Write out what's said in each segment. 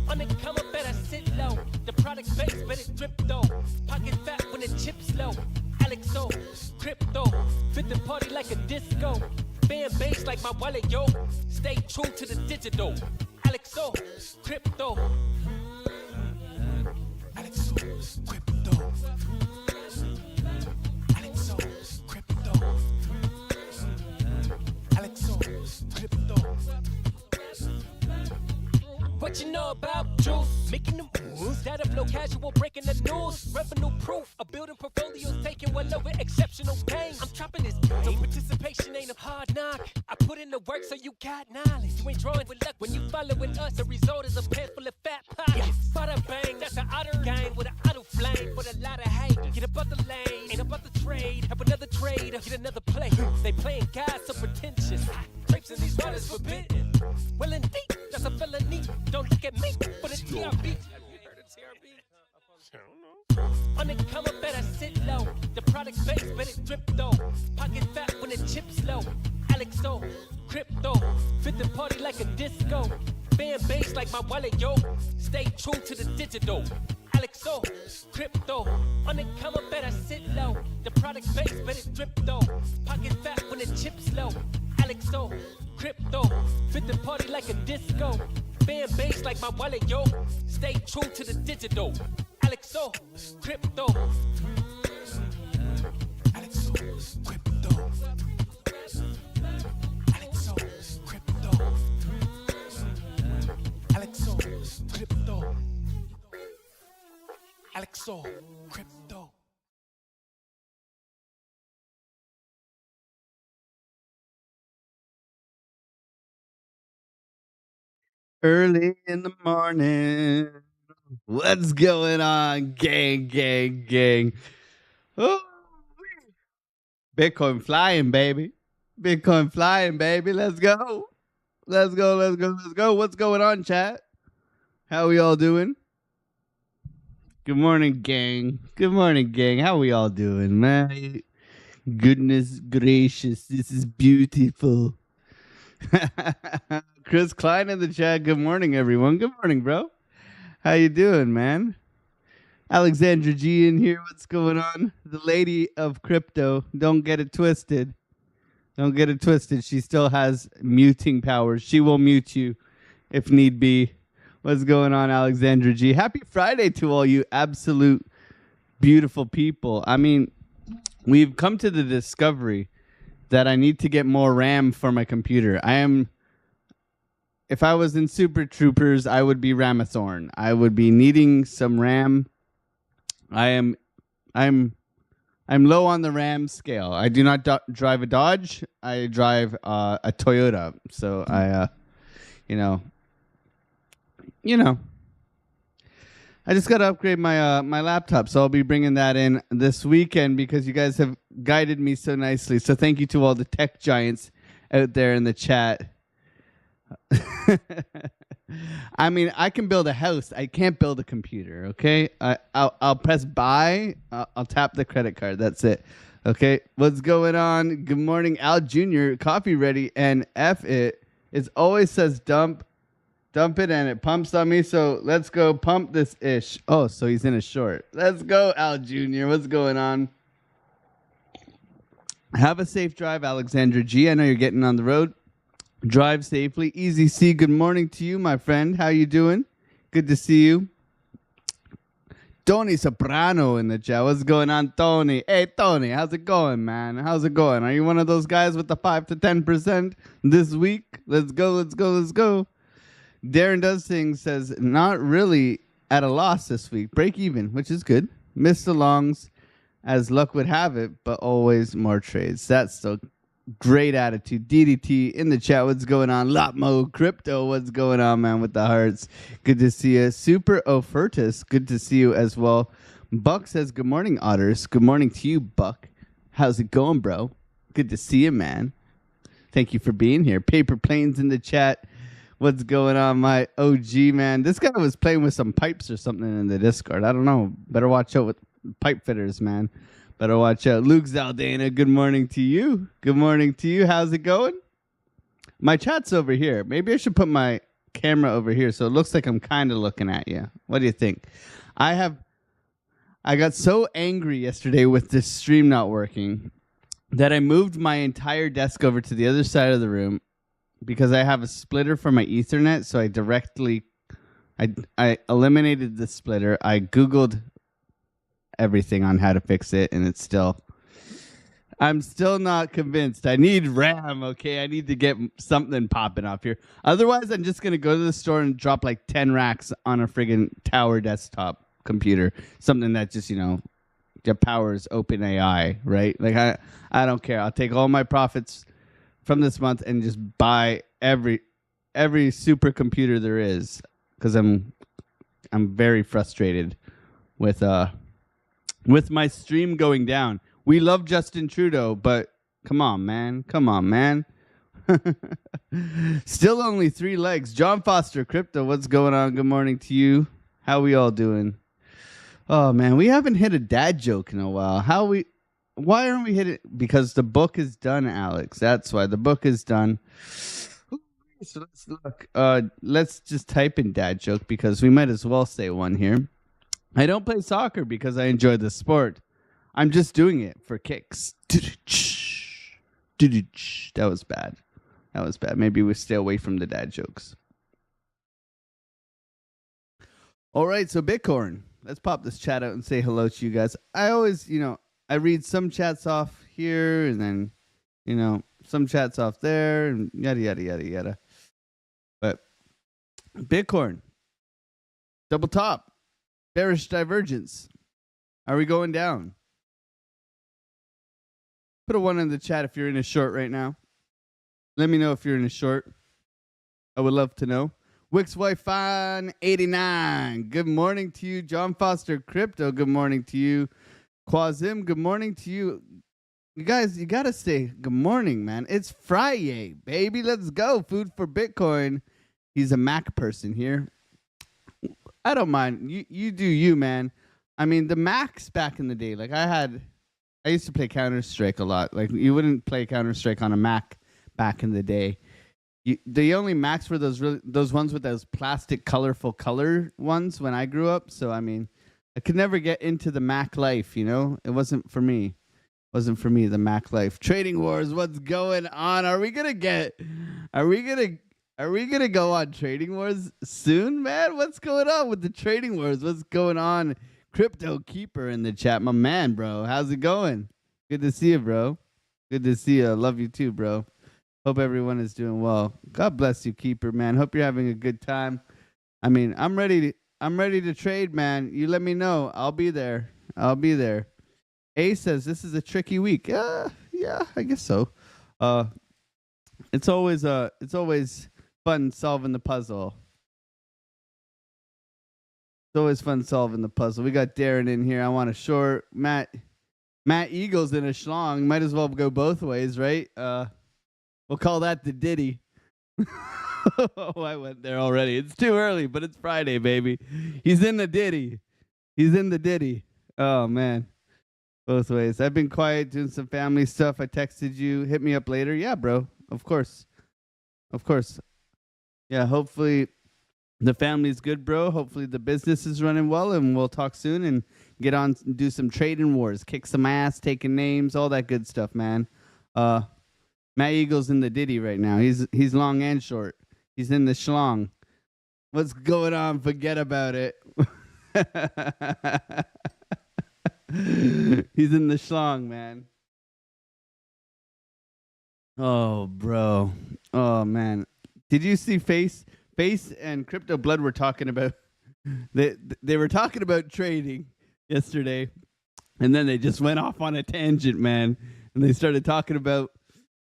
On the come up, better sit low. The product base, better drip though. Pocket fat when the chips low. Alexo, crypto, fit the party like a disco. Band bass like my wallet, yo. Stay true to the digital. Alexo, crypto. Alexo, crypto. Alexo, crypto. Alexo, crypto. What you know about juice? Making the moves. That a flow casual, breaking the news. Revenue proof. A building portfolio taking well over exceptional pain. I'm chopping this game. So participation ain't a hard knock. I put in the work so you got knowledge. You ain't drawing with luck when you following us. The result is a pants full of fat pockets. Bada bang, that's an otter gang with an auto flame. With a lot of hate. Get about the lane, ain't about the trade. Have another trade, get another play. They playing God so pretentious. Grapes in these waters forbidden. Well indeed, that's a felony. Don't look at me for the TRB. Have you heard of TRB? I don't know. On the come up, better sit low. The product base, better drip though. Pocket fat when the chips low. Alexo, crypto, fit the party like a disco. Band bass like my wallet, yo. Stay true to the digital. Alexo, crypto. On the come up, better sit low. The product base, better drip though. Pocket fat when the chips low. Alexo, crypto, fit the party like a disco. Band bass like my wallet, yo. Stay true to the digital. Alexo, crypto. Alexo, crypto. Alexo, crypto. Alexo, crypto. Alexo, crypto. Early in the morning. What's going on, gang, gang, gang? Oh, Bitcoin flying, baby. Bitcoin flying, baby. Let's go. Let's go, let's go, let's go. What's going on, chat? How we all doing? Good morning, gang. Good morning, gang. How we all doing, man? Goodness gracious, this is beautiful. Chris Klein in the chat. Good morning, everyone. Good morning, bro. How you doing, man? Alexandra G in here. What's going on? The lady of crypto. Don't get it twisted. Don't get it twisted. She still has muting powers. She will mute you if need be. What's going on, Alexandra G? Happy Friday to all you absolute beautiful people. I mean, we've come to the discovery that I need to get more RAM for my computer. If I was in Super Troopers, I would be Ramathorn. I would be needing some RAM. I'm low on the RAM scale. I do not drive a Dodge. I drive a Toyota. So I, I just got to upgrade my my laptop, so I'll be bringing that in this weekend because you guys have guided me so nicely. So thank you to all the tech giants out there in the chat. I mean, I can build a house. I can't build a computer, okay? I'll press buy. I'll tap the credit card. That's it. Okay, what's going on? Good morning, Al Jr. Coffee ready and F it. It always says dump it, and it pumps on me. So let's go pump this ish. Oh, so he's in a short. Let's go, Al Jr. What's going on? Have a safe drive, Alexandra G. I know you're getting on the road. Drive safely. Easy C, good morning to you, my friend. How you doing? Good to see you. Tony Soprano in the chat. What's going on, Tony? Hey, Tony, how's it going, man? How's it going? Are you one of those guys with the 5 to 10% this week? Let's go, let's go, let's go. Darren Does Things says, not really at a loss this week. Break even, which is good. Missed the longs as luck would have it, but always more trades. That's the great attitude. DDT in the chat. What's going on? Lotmo Crypto. What's going on, man, with the hearts? Good to see you. Super Ofertus. Good to see you as well. Buck says, good morning, Otters. Good morning to you, Buck. How's it going, bro? Good to see you, man. Thank you for being here. Paper Planes in the chat. What's going on, my OG man? This guy was playing with some pipes or something in the Discord. I don't know. Better watch out with pipe fitters, man. Better watch out. Luke Zaldana, good morning to you. Good morning to you. How's it going? My chat's over here. Maybe I should put my camera over here so it looks like I'm kind of looking at you. What do you think? I got so angry yesterday with this stream not working that I moved my entire desk over to the other side of the room because I have a splitter for my Ethernet. So I eliminated the splitter. I Googled everything on how to fix it, and I'm still not convinced. I need RAM, okay? I need to get something popping off here. Otherwise, I'm just going to go to the store and drop like 10 racks on a friggin' tower desktop computer. Something that just, that powers OpenAI, right? Like, I don't care. I'll take all my profits from this month and just buy every supercomputer there is because I'm very frustrated with my stream going down. We love Justin Trudeau, but come on, man. Come on, man. Still only 3 legs. John Foster Crypto, what's going on? Good morning to you. How we all doing? Oh, man, we haven't hit a dad joke in a while. Why aren't we hitting? Because the book is done, Alex. That's why the book is done. So let's look. Let's just type in dad joke because we might as well say one here. I don't play soccer because I enjoy the sport. I'm just doing it for kicks. That was bad. Maybe we stay away from the dad jokes. All right, so Bitcoin. Let's pop this chat out and say hello to you guys. I always, I read some chats off here and then, some chats off there and yada, yada, yada, yada. But Bitcoin. Double top. Bearish divergence. Are we going down? Put a 1 in the chat if you're in a short right now. Let me know if you're in a short. I would love to know. Wix Wi-Fi 89. Good morning to you. John Foster Crypto. Good morning to you. Quazim. Good morning to you. You guys, you got to say good morning, man. It's Friday, baby. Let's go. Food for Bitcoin. He's a Mac person here. I don't mind. You do you, man. I mean, the Macs back in the day, like I used to play Counter-Strike a lot. Like you wouldn't play Counter-Strike on a Mac back in the day. The only Macs were those ones with those plastic colorful color ones when I grew up. So I mean, I could never get into the Mac life, It wasn't for me. The Mac life. Trading Wars, what's going on? Are we gonna go on Trading Wars soon, man? What's going on with the Trading Wars? What's going on? Crypto Keeper in the chat. My man, bro. How's it going? Good to see you, bro. Good to see you. Love you too, bro. Hope everyone is doing well. God bless you, Keeper, man. Hope you're having a good time. I mean, I'm ready to trade, man. You let me know. I'll be there. A says this is a tricky week. Yeah, I guess so. It's always fun solving the puzzle. It's always fun solving the puzzle. We got Darren in here. I want a short. Matt Eagles in a schlong. Might as well go both ways, right? We'll call that the Diddy. Oh, I went there already. It's too early, but it's Friday, baby. He's in the Diddy. Oh, man. Both ways. I've been quiet doing some family stuff. I texted you. Hit me up later. Yeah, bro. Of course. Yeah, hopefully the family's good, bro. Hopefully the business is running well, and we'll talk soon and get on and do some trading wars, kick some ass, taking names, all that good stuff, man. Matt Eagle's in the Diddy right now. He's long and short. He's in the schlong. What's going on? Forget about it. He's in the schlong, man. Oh, bro. Oh, man. Did you see Face and Crypto Blood were talking about they were talking about trading yesterday, and then they just went off on a tangent, man. And they started talking about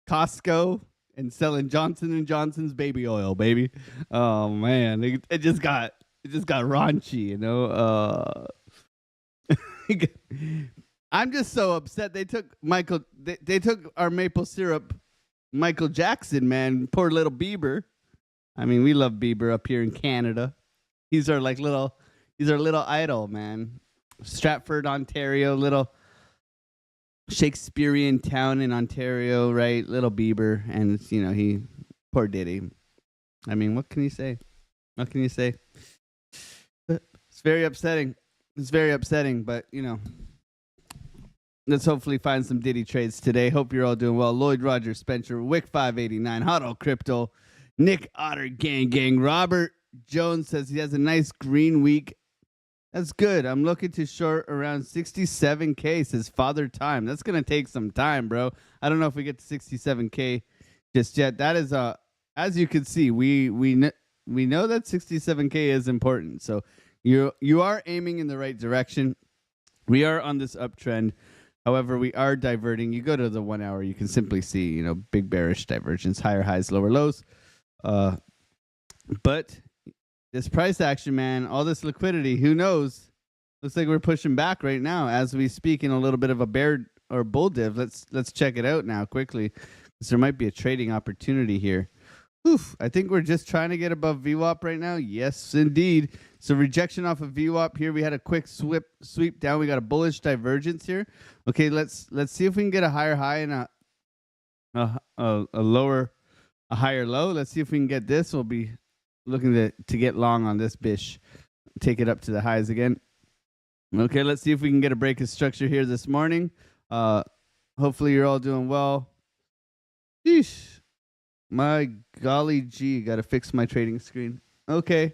Costco and selling Johnson & Johnson's baby oil, baby. Oh man, it just got raunchy, I'm just so upset. They took they took our maple syrup, Michael Jackson, man. Poor little Bieber. I mean, we love Bieber up here in Canada. He's our little idol, man. Stratford, Ontario, little Shakespearean town in Ontario, right? Little Bieber, and it's, he poor Diddy. I mean, what can you say? What can you say? It's very upsetting. It's very upsetting, but let's hopefully find some Diddy trades today. Hope you're all doing well. Lloyd Rogers, Spencer, Wick 589, Huddle Crypto, Nick Otter, Gang, Robert Jones says he has a nice green week. That's good. I'm looking to short around 67K, says Father Time. That's going to take some time, bro. I don't know if we get to 67K just yet. That is, as you can see, we know that 67K is important. So you are aiming in the right direction. We are on this uptrend. However, we are diverting. You go to the 1 hour, you can simply see, big bearish divergence, higher highs, lower lows. But this price action, man, all this liquidity, who knows? Looks like we're pushing back right now as we speak in a little bit of a bear or bull div. Let's check it out now quickly, because there might be a trading opportunity here. Oof, I think we're just trying to get above VWAP right now. Yes, indeed. So rejection off of VWAP here. We had a quick sweep down. We got a bullish divergence here. Okay, let's see if we can get a higher high and a higher low. Let's see if we can get this. We'll be looking to get long on this bish. Take it up to the highs again. Okay, let's see if we can get a break of structure here this morning. Hopefully you're all doing well. Sheesh. My golly gee, got to fix my trading screen. Okay,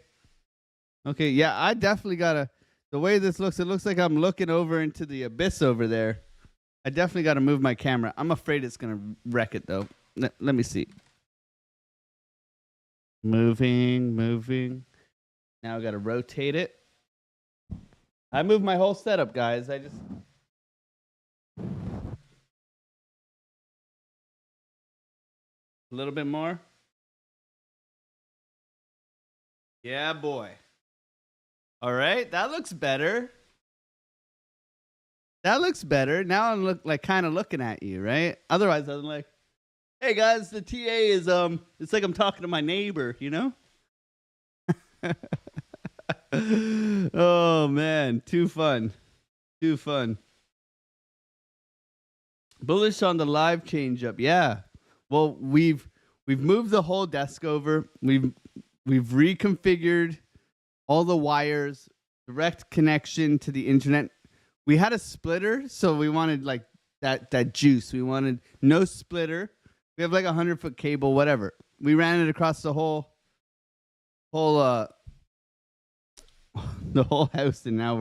yeah, I definitely got to, the way this looks, it looks like I'm looking over into the abyss over there. I definitely got to move my camera. I'm afraid it's going to wreck it, though. Let me see. Moving. Now I got to rotate it. I moved my whole setup, guys. A little bit more. Yeah, boy. All right, that looks better. Now I'm kind of looking at you, right? Otherwise, I'm like, hey guys, the TA is it's like I'm talking to my neighbor, Oh man, too fun. Bullish on the live change up. Yeah. Well, we've moved the whole desk over. We've reconfigured all the wires, direct connection to the internet. We had a splitter, so we wanted like that juice. We wanted no splitter. We have like 100-foot cable, whatever. We ran it across the whole the whole house, and now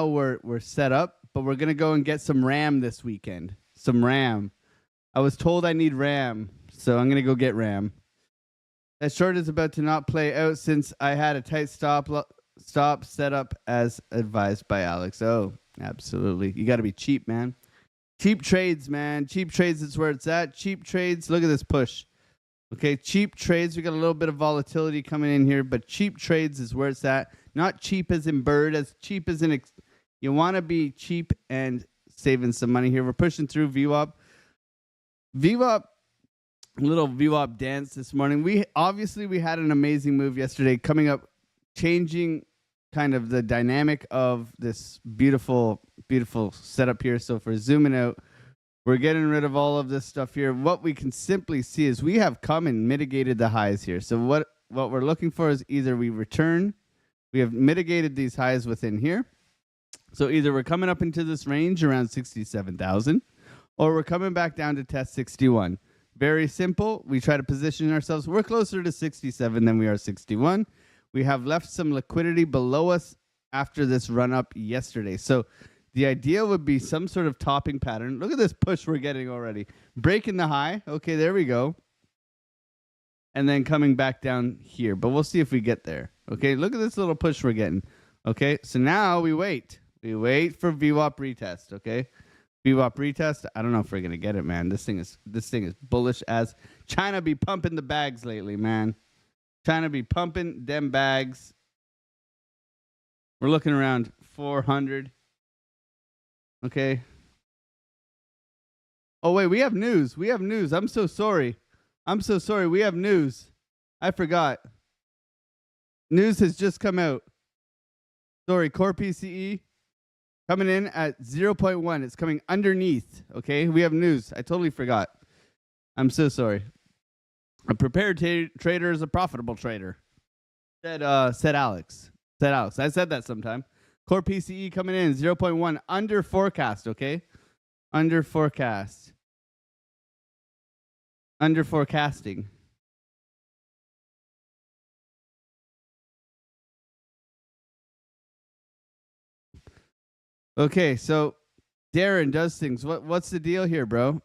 we're set up. But we're gonna go and get some RAM this weekend. Some RAM. I was told I need RAM, so I'm gonna go get RAM. That short is about to not play out since I had a tight stop set up as advised by Alex. Oh, absolutely. You got to be cheap, man. Cheap trades, man. Cheap trades is where it's at. Cheap trades. Look at this push. Okay, cheap trades. We got a little bit of volatility coming in here, but cheap trades is where it's at. Not cheap as in bird, as cheap as in you want to be cheap and saving some money here. We're pushing through VWAP. Little VWAP dance this morning. We had an amazing move yesterday, coming up, changing kind of the dynamic of this beautiful setup here. So for zooming out, we're getting rid of all of this stuff here. What we can simply see is we have come and mitigated the highs here. So what we're looking for is either we have mitigated these highs within here. So either we're coming up into this range around 67,000, or we're coming back down to test 61. Very simple. We try to position ourselves. We're closer to 67 than we are 61. We have left some liquidity below us after this run up yesterday. So the idea would be some sort of topping pattern. Look at this push we're getting already. Breaking the high. Okay, there we go. And then coming back down here. But we'll see if we get there. Okay, look at this little push we're getting. Okay, so now we wait. We wait for VWAP retest, okay? VWAP retest. I don't know if we're gonna get it, man. This thing is bullish as China be pumping the bags lately, man. China be pumping them bags. We're looking around 400. Okay. Oh wait, we have news. I'm so sorry. I'm so sorry. We have news. I forgot. News has just come out. Sorry, core PCE coming in at 0.1. It's coming underneath. Okay, we have news. I totally forgot. I'm so sorry. A prepared trader is a profitable trader. Said Alex. Said Alex. I said that sometime. Core PCE coming in 0.1 under forecast. Okay, under forecast. Under forecasting. Okay, so Darren does things. What's the deal here, bro?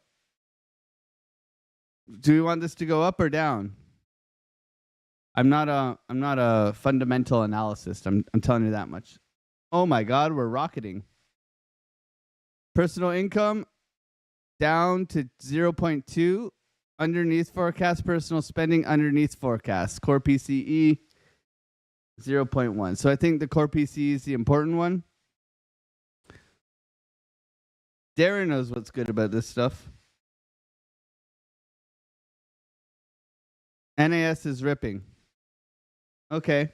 Do we want this to go up or down? I'm not a fundamental analyst. I'm telling you that much. Oh my God, we're rocketing. Personal income down to 0.2 underneath forecast. Personal spending underneath forecast. Core PCE 0.1. So I think the core PCE is the important one. Darren knows what's good about this stuff. NAS is ripping. Okay.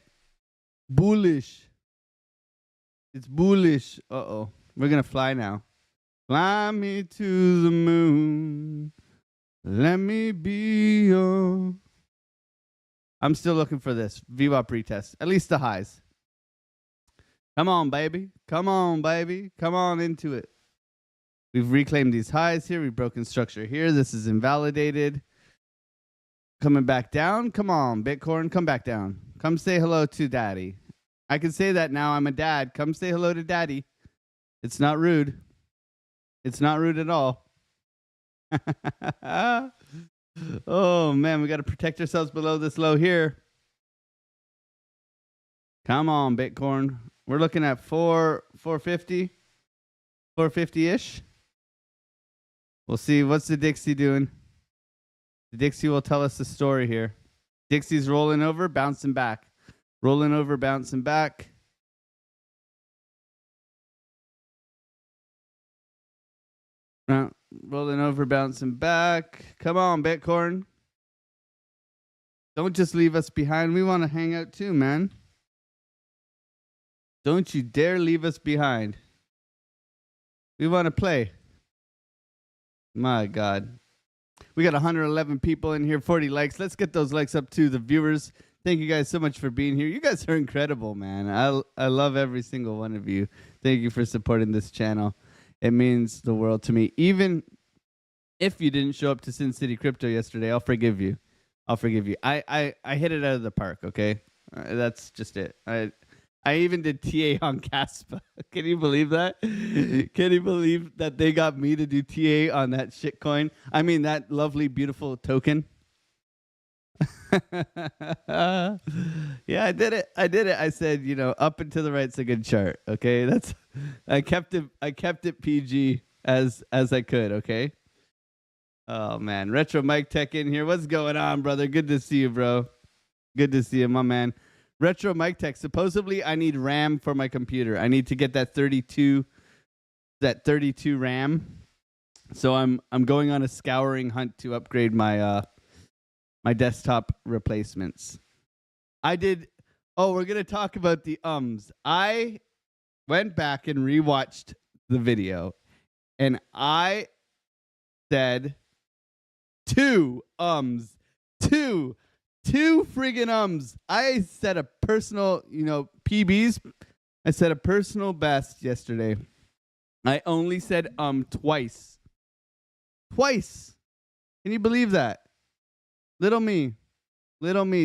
Bullish. It's bullish. Uh-oh. We're going to fly now. Fly me to the moon. Let me be your... I'm still looking for this. VWAP retest. At least the highs. Come on, baby. Come on, baby. Come on into it. We've reclaimed these highs here. We've broken structure here. This is invalidated. Coming back down. Come on, Bitcoin. Come back down. Come say hello to daddy. I can say that now. I'm a dad. Come say hello to daddy. It's not rude. It's not rude at all. Oh, man. We got to protect ourselves below this low here. Come on, Bitcoin. We're looking at 450. 450-ish. We'll see. What's the Dixie doing? The Dixie will tell us the story here. Dixie's rolling over, bouncing back. Rolling over, bouncing back. Rolling over, bouncing back. Come on, Bitcoin. Don't just leave us behind. We want to hang out too, man. Don't you dare leave us behind. We want to play. My God. We got 111 people in here, 40 likes. Let's get those likes up to the viewers. Thank you guys so much for being here. You guys are incredible, man. I love every single one of you. Thank you for supporting this channel. It means the world to me. Even if you didn't show up to Sin City Crypto yesterday, I'll forgive you. I'll forgive you. I hit it out of the park, okay? That's just it. I even did TA on Caspa. Can you believe that? Can you believe that they got me to do TA on that shit coin? I mean, that lovely, beautiful token. Yeah, I did it. I said, up and to the right's a good chart. Okay, I kept it PG as I could. Okay. Oh man, Retro Mike Tech in here. What's going on, brother? Good to see you, bro. Good to see you, my man. Retro Mike Tech. Supposedly, I need RAM for my computer. I need to get that 32 RAM. So I'm going on a scouring hunt to upgrade my my desktop replacements. I did. Oh, we're gonna talk about the ums. I went back and rewatched the video, and I said two friggin' ums. I set a personal, PBs. I set a personal best yesterday. I only said twice. Twice. Can you believe that? Little me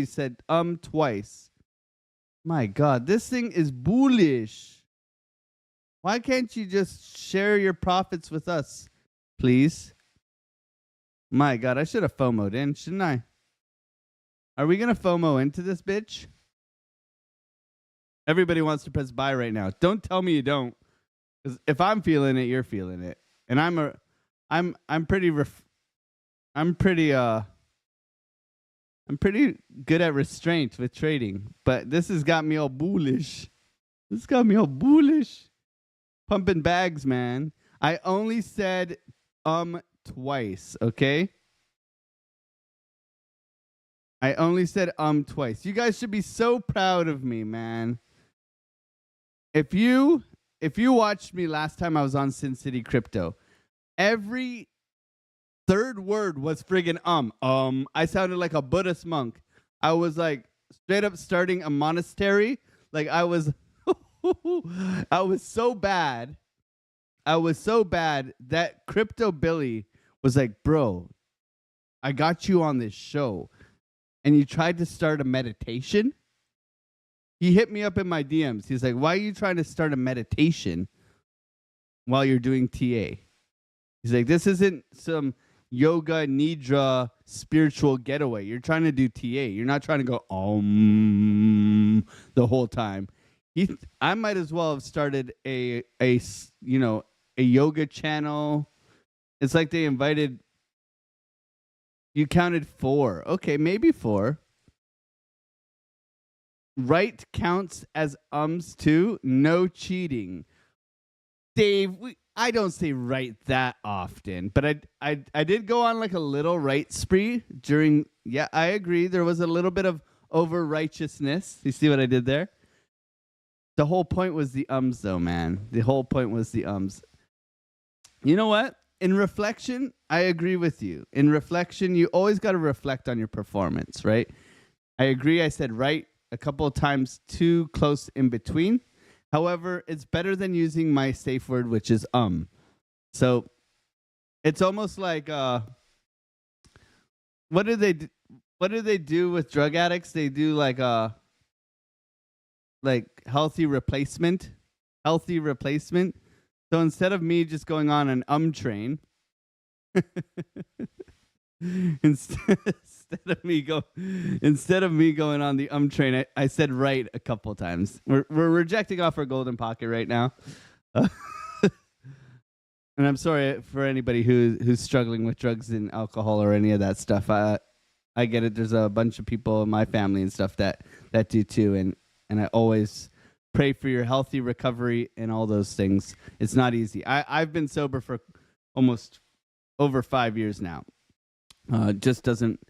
said twice. My God, this thing is bullish. Why can't you just share your profits with us, please? My God, I should have FOMO'd in, shouldn't I? Are we going to FOMO into this bitch? Everybody wants to press buy right now. Don't tell me you don't. Because if I'm feeling it, you're feeling it. And I'm pretty good at restraint with trading. But this has got me all bullish. Pumping bags, man. I only said twice, okay? I only said twice. You guys should be so proud of me, man. If you watched me last time I was on Sin City Crypto, every third word was friggin' I sounded like a Buddhist monk. I was like straight up starting a monastery. Like I was I was so bad. I was so bad that Crypto Billy was like, "Bro, I got you on this show and you tried to start a meditation?" He hit me up in my DMs. He's like, "Why are you trying to start a meditation while you're doing TA?" He's like, "This isn't some yoga nidra spiritual getaway. You're trying to do TA. You're not trying to go the whole time." I might as well have started a yoga channel. It's like they invited. You counted 4. Okay, maybe 4. Right counts as ums too. No cheating. Dave, I don't say right that often, but I did go on like a little right spree during. Yeah, I agree. There was a little bit of over righteousness. You see what I did there? The whole point was the ums, though, man. The whole point was the ums. You know what? In reflection, I agree with you. In reflection, you always got to reflect on your performance, right? I agree. I said right a couple of times too close in between. However, it's better than using my safe word, which is So it's almost like what do they do with drug addicts? They do like healthy replacement. Healthy replacement. So instead of me just going on an train, instead of me going on the train, I said right a couple times. We're rejecting off our golden pocket right now. And I'm sorry for anybody who's struggling with drugs and alcohol or any of that stuff. I get it. There's a bunch of people in my family and stuff that do too, and I always pray for your healthy recovery and all those things. It's not easy. I've been sober for almost over 5 years now. This doesn't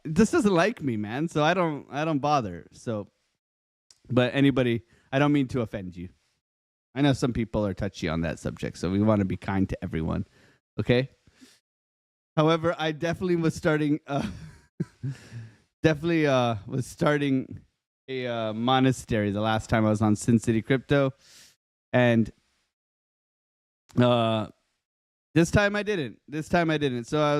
like me, man. So I don't bother. So, but anybody, I don't mean to offend you. I know some people are touchy on that subject, so we want to be kind to everyone. Okay. However, I definitely was starting. Was starting a monastery the last time I was on Sin City Crypto, and this time I didn't. So I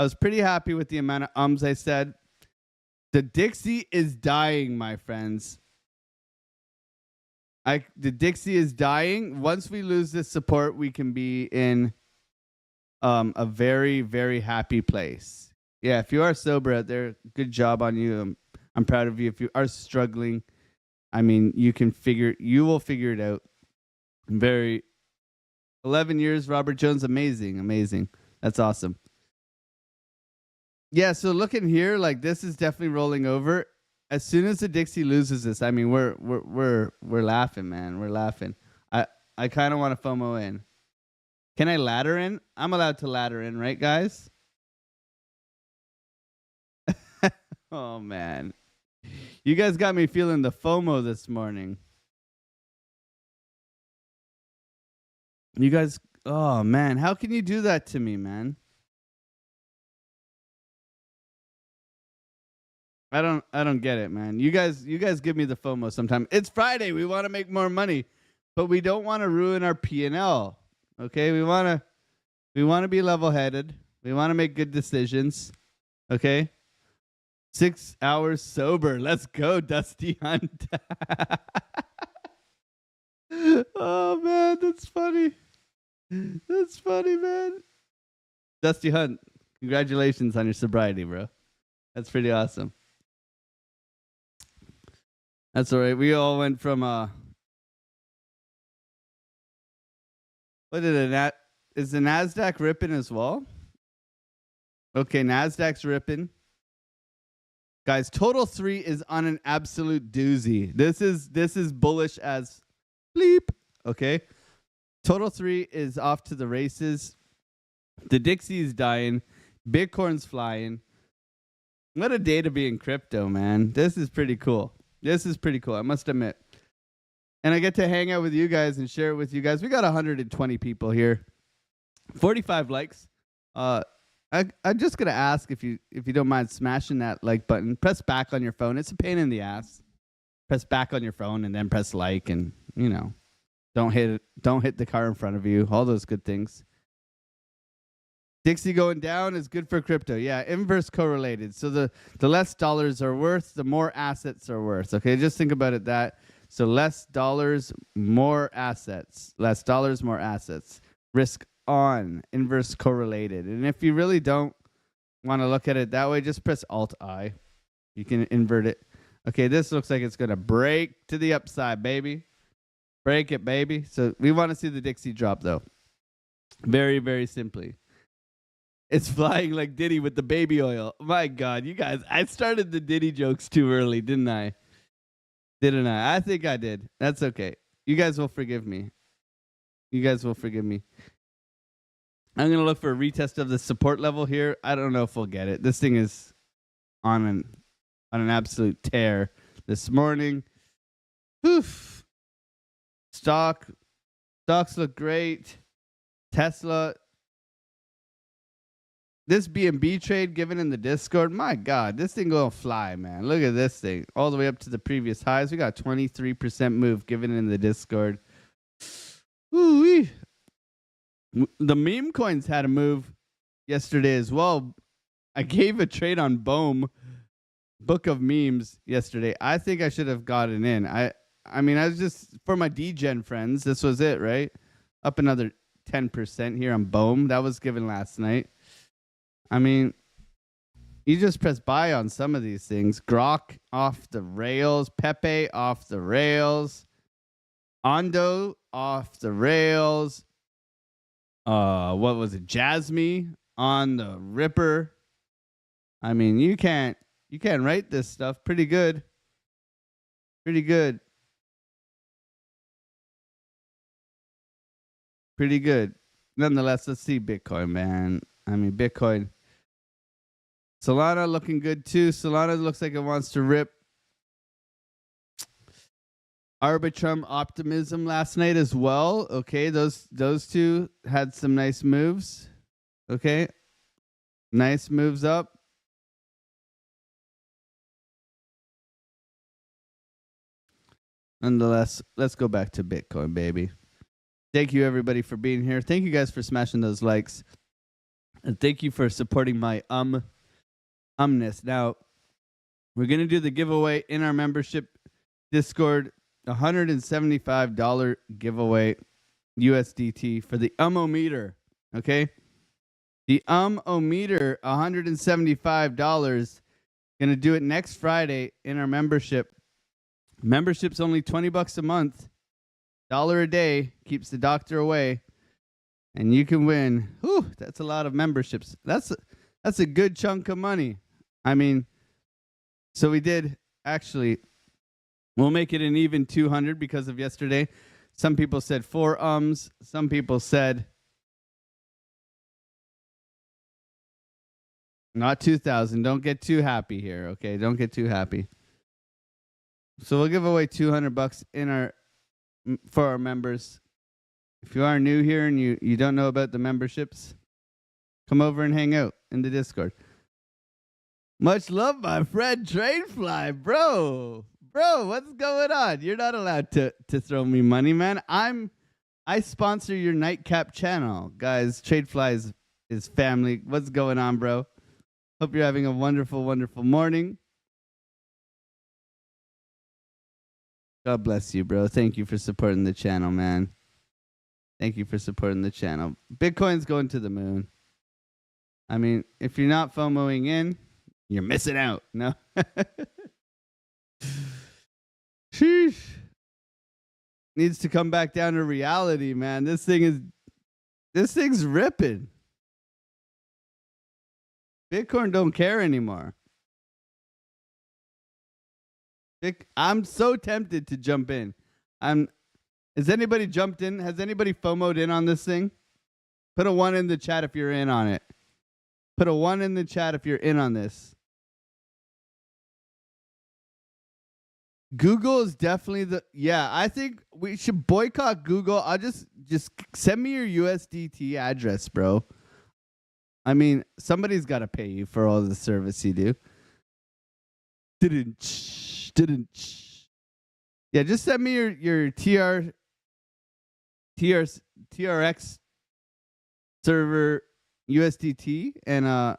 was pretty happy with the amount of ums I said. The Dixie is dying, my friends. The Dixie is dying. Once we lose this support, we can be in a very, very happy place. Yeah, if you are sober out there, good job on you. I'm proud of you. If you are struggling, I mean, you will figure it out. 11 years, Robert Jones, amazing. That's awesome. Yeah, so looking here, like this is definitely rolling over. As soon as the Dixie loses this, I mean, we're laughing, man. We're laughing. I kind of want to FOMO in. Can I ladder in? I'm allowed to ladder in, right, guys? Oh man, you guys got me feeling the FOMO this morning. You guys, oh man, how can you do that to me, man? I don't get it, man. You guys give me the FOMO sometime. It's Friday. We want to make more money, but we don't want to ruin our P&L. Okay? We want to be level-headed. We want to make good decisions. Okay? 6 hours sober. Let's go, Dusty Hunt. Oh man, that's funny. That's funny, man. Dusty Hunt, congratulations on your sobriety, bro. That's pretty awesome. That's all right. We all went from what did it? Is the NASDAQ ripping as well? Okay, NASDAQ's ripping. Guys, Total 3 is on an absolute doozy. This is bullish as bleep. Okay. Total 3 is off to the races. The Dixie is dying. Bitcoin's flying. What a day to be in crypto, man. This is pretty cool. This is pretty cool, I must admit. And I get to hang out with you guys and share it with you guys. We got 120 people here. 45 likes. I'm just gonna ask if you don't mind smashing that like button. Press back on your phone. It's a pain in the ass. Press back on your phone and then press like, and don't hit the car in front of you. All those good things. Dixie going down is good for crypto. Yeah, inverse correlated. So the less dollars are worth, the more assets are worth. Okay, just think about it that. So less dollars, more assets. Less dollars, more assets. Risk on, inverse correlated. And if you really don't want to look at it that way, just press Alt-I. You can invert it. Okay, this looks like it's going to break to the upside, baby. Break it, baby. So we want to see the Dixie drop, though. Very, very simply. It's flying like Diddy with the baby oil. My God, you guys, I started the Diddy jokes too early, didn't I? Didn't I? I think I did. That's okay. You guys will forgive me. You guys will forgive me. I'm going to look for a retest of the support level here. I don't know if we'll get it. This thing is on an absolute tear this morning. Oof. Stocks look great. Tesla. This BNB trade given in the Discord, my God, this thing gonna fly, man. Look at this thing. All the way up to the previous highs. We got 23% move given in the Discord. Ooh-wee. The meme coins had a move yesterday as well. I gave a trade on Bohm, Book of Memes, yesterday. I think I should have gotten in. I mean, I was just, for my DGen friends, this was it, right? Up another 10% here on Bohm. That was given last night. I mean, you just press buy on some of these things. Grok off the rails. Pepe off the rails. Ondo off the rails. What was it? Jasmy on the ripper. I mean, you can't write this stuff. Pretty good. Pretty good. Pretty good. Nonetheless, let's see Bitcoin, man. I mean, Bitcoin. Solana looking good too. Solana looks like it wants to rip. Arbitrum Optimism last night as well. Okay, those two had some nice moves. Okay, nice moves up. Nonetheless, let's go back to Bitcoin, baby. Thank you, everybody, for being here. Thank you guys for smashing those likes. And thank you for supporting my umness. Now, we're going to do the giveaway in our membership Discord. $175 giveaway USDT for the meter. Okay? The meter, $175. Going to do it next Friday in our membership. Membership's only $20 a month. $1 a day keeps the doctor away. And you can win. Whew, that's a lot of memberships. That's a good chunk of money. I mean, so we did actually, we'll make it an even 200 because of yesterday. Some people said 4 ums. Some people said not 2,000. Don't get too happy here, okay? Don't get too happy. So we'll give away $200 for our members. If you are new here and you don't know about the memberships, come over and hang out in the Discord. Much love, my friend Tradefly, bro. Bro, what's going on? You're not allowed to throw me money, man. I sponsor your nightcap channel. Guys, Tradefly is family. What's going on, bro? Hope you're having a wonderful, wonderful morning. God bless you, bro. Thank you for supporting the channel, man. Thank you for supporting the channel. Bitcoin's going to the moon. I mean, if you're not FOMOing in, you're missing out. No. Sheesh. Needs to come back down to reality, man. This thing's ripping. Bitcoin don't care anymore. I'm so tempted to jump in. Has anybody jumped in? Has anybody FOMO'd in on this thing? Put a 1 in the chat if you're in on it. Put a 1 in the chat if you're in on this. Google is definitely I think we should boycott Google. I'll just send me your USDT address, bro. I mean, somebody's got to pay you for all the service you do. Didn't. Yeah, just send me your TRX server USDT, and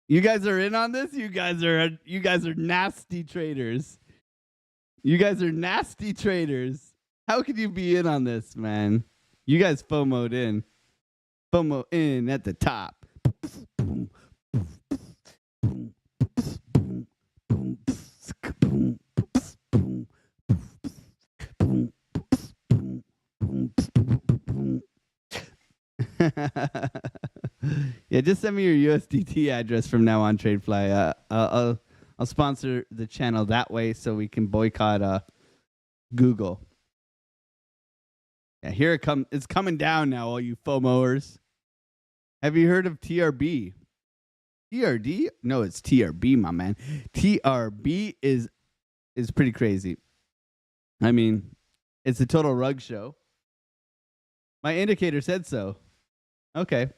you guys are in on this. You guys are nasty traders. You guys are nasty traders. How could you be in on this, man? You guys FOMO'd in. FOMO in at the top. Yeah, just send me your USDT address from now on, TradeFly. I'll sponsor the channel that way so we can boycott Google. Yeah, here it comes. It's coming down now, all you FOMOers. Have you heard of TRB? TRD? No, it's TRB, my man. TRB is pretty crazy. I mean, it's a total rug show. My indicator said so. Okay.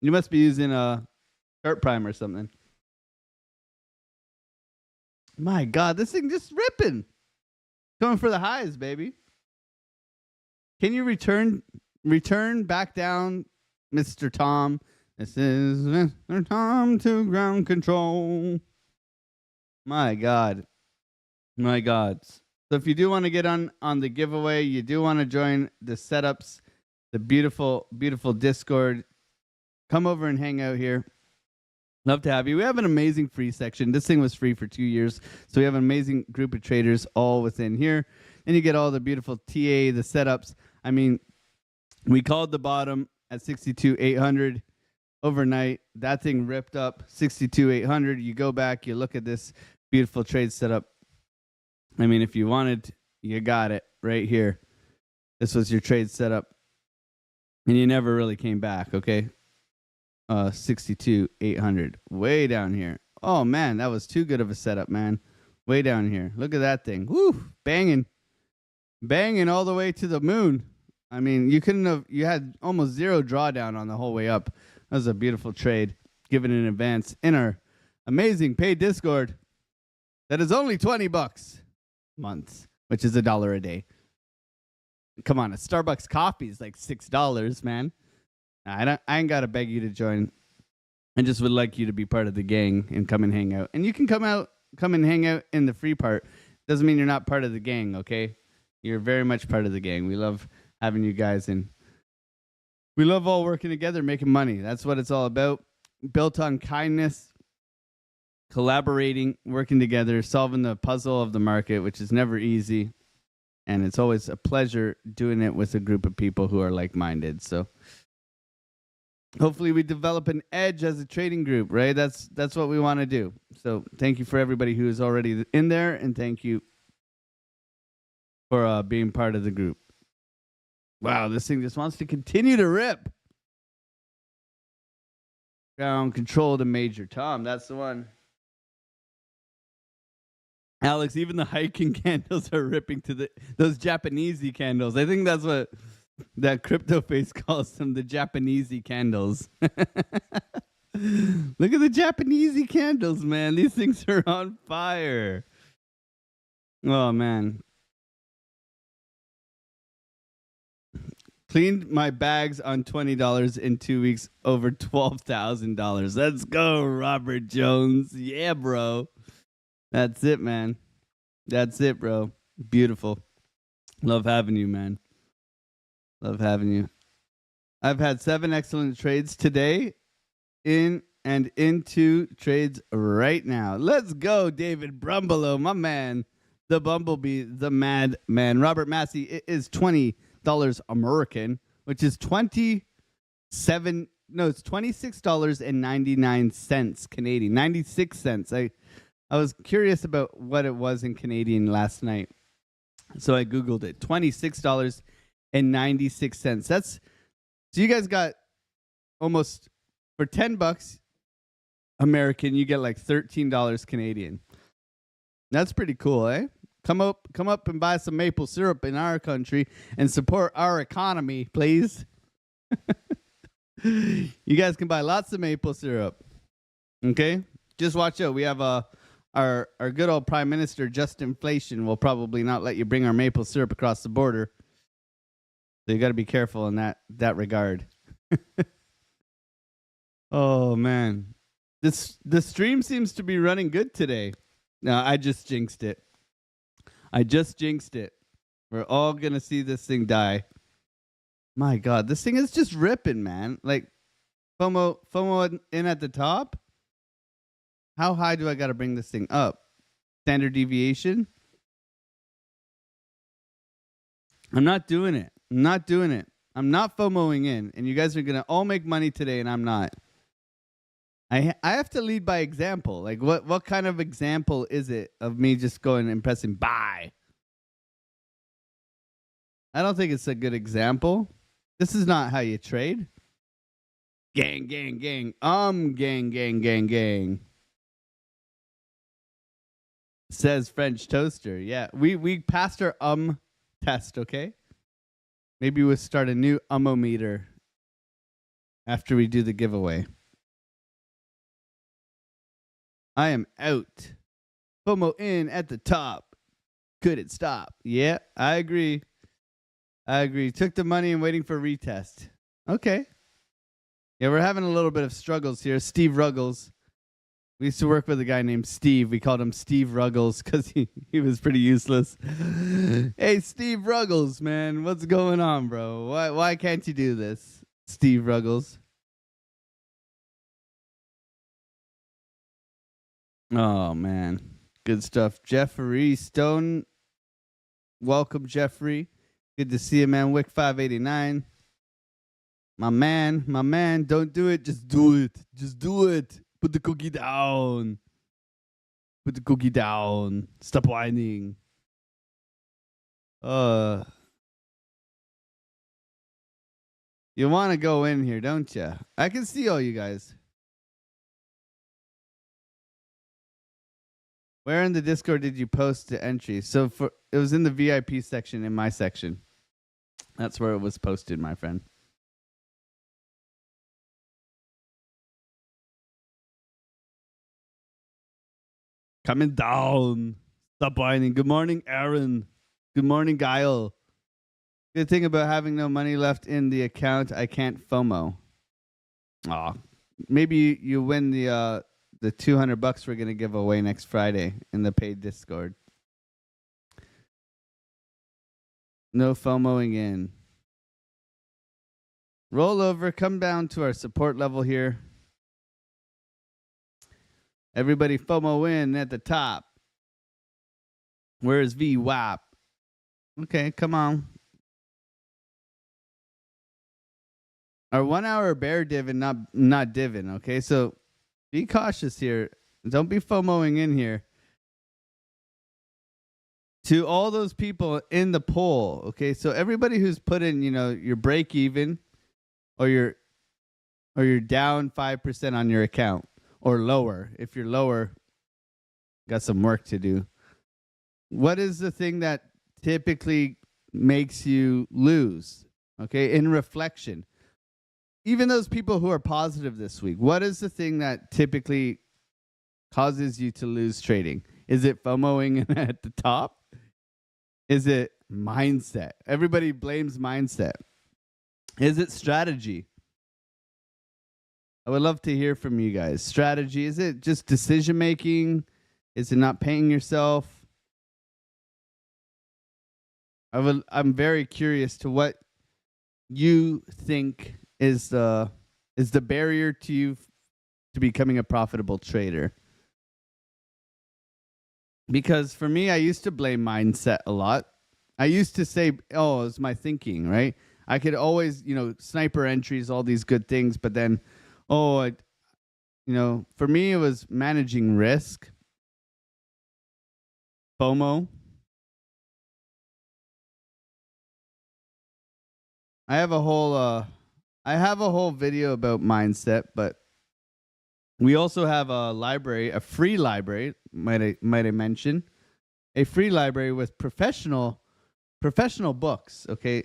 You must be using a chart prime or something. My God, this thing just ripping. Going for the highs, baby. Can you return back down, Mr. Tom? This is Mr. Tom to ground control. My God. My God. So if you do want to get on the giveaway, you do want to join the setups, the beautiful, beautiful Discord, come over and hang out here. Love to have you. We have an amazing free section. This thing was free for 2 years. So we have an amazing group of traders all within here. And you get all the beautiful TA, the setups. I mean, we called the bottom at 62,800 overnight. That thing ripped up 62,800. You go back, you look at this beautiful trade setup. I mean, if you wanted, you got it right here. This was your trade setup. And you never really came back, okay? 62,800. Way down here. Oh, man, that was too good of a setup, man. Way down here. Look at that thing. Woo! Banging. Banging all the way to the moon. I mean, you had almost zero drawdown on the whole way up. That was a beautiful trade given in advance in our amazing paid Discord that is only $20 months, which is $1 a day. Come on, a Starbucks coffee is like $6, man. I ain't got to beg you to join. I just would like you to be part of the gang and come and hang out. And you can come and hang out in the free part. Doesn't mean you're not part of the gang, okay? You're very much part of the gang. We love having you guys, and we love all working together, making money. That's what it's all about. Built on kindness, collaborating, working together, solving the puzzle of the market, which is never easy. And it's always a pleasure doing it with a group of people who are like-minded. So hopefully we develop an edge as a trading group, right? That's what we want to do. So thank you for everybody who is already in there, and thank you for being part of the group. Wow, this thing just wants to continue to rip. Ground control to Major Tom. That's the one. Alex, even the hiking candles are ripping to those Japanesey candles. I think that's what that crypto face calls them, the Japanesey candles. Look at the Japanesey candles, man. These things are on fire. Oh, man. Cleaned my bags on $20 in 2 weeks, over $12,000. Let's go, Robert Jones. Yeah, bro. That's it, man. That's it, bro. Beautiful. Love having you, man. Love having you. I've had 7 excellent trades today, in and into trades right now. Let's go, David Brumbelow, my man. The Bumblebee, the mad man. Robert Massey, it is $20 American, which is it's $26.99 Canadian. 96 cents. I was curious about what it was in Canadian last night, so I Googled it. $26.96. So you guys got almost, for $10, American, you get like $13 Canadian. That's pretty cool, eh? Come up and buy some maple syrup in our country and support our economy, please. You guys can buy lots of maple syrup. Okay? Just watch out. We have our good old Prime Minister, Just Inflation, will probably not let you bring our maple syrup across the border. So you got to be careful in that regard. Oh man. The stream seems to be running good today. No, I just jinxed it. We're all going to see this thing die. My God, this thing is just ripping, man. Like FOMO in at the top. How high do I got to bring this thing up? Standard deviation? I'm not doing it. I'm not FOMOing in, and you guys are going to all make money today, and I'm not. I have to lead by example. Like, what kind of example is it of me just going and pressing buy? I don't think it's a good example. This is not how you trade. Gang, gang, gang. Gang, gang, gang, gang. Says French Toaster. Yeah, we passed our test, okay? Maybe we'll start a new meter after we do the giveaway. I am out. FOMO in at the top. Could it stop? Yeah, I agree. Took the money and waiting for retest. Okay. Yeah, we're having a little bit of struggles here. Steve Ruggles. We used to work with a guy named Steve. We called him Steve Ruggles because he was pretty useless. Hey, Steve Ruggles, man. What's going on, bro? Why can't you do this, Steve Ruggles? Oh, man. Good stuff. Jeffrey Stone. Welcome, Jeffrey. Good to see you, man. Wick 589. My man. Don't do it. Just do it. Put the cookie down. Stop whining. You want to go in here, don't you? I can see all you guys. Where in the Discord did you post the entry? So it was in the VIP section in my section. That's where it was posted, my friend. Coming down. Stop whining. Good morning, Aaron. Good morning, Guile. Good thing about having no money left in the account, I can't FOMO. Aw. Maybe you win the $200 we're gonna give away next Friday in the paid Discord. No FOMOing in. Roll over, come down to our support level here. Everybody FOMO in at the top. Where is VWAP? Okay, come on. Our 1 hour bear div and not divin, okay? So be cautious here. Don't be FOMOing in here. To all those people in the poll, okay? So everybody who's put in, your break even or you're down 5% on your account or lower. If you're lower, got some work to do. What is the thing that typically makes you lose? Okay, in reflection. Even those people who are positive this week, what is the thing that typically causes you to lose trading? Is it FOMOing at the top? Is it mindset? Everybody blames mindset. Is it strategy? I would love to hear from you guys. Strategy, is it just decision making? Is it not paying yourself? I'm very curious to what you think is the barrier to you to becoming a profitable trader. Because for me, I used to blame mindset a lot. I used to say, oh, it's my thinking, right? I could always, sniper entries, all these good things, but then, for me, it was managing risk, FOMO. I have a whole video about mindset, but We also have a library, a free library, might I mention, a free library with professional books, okay?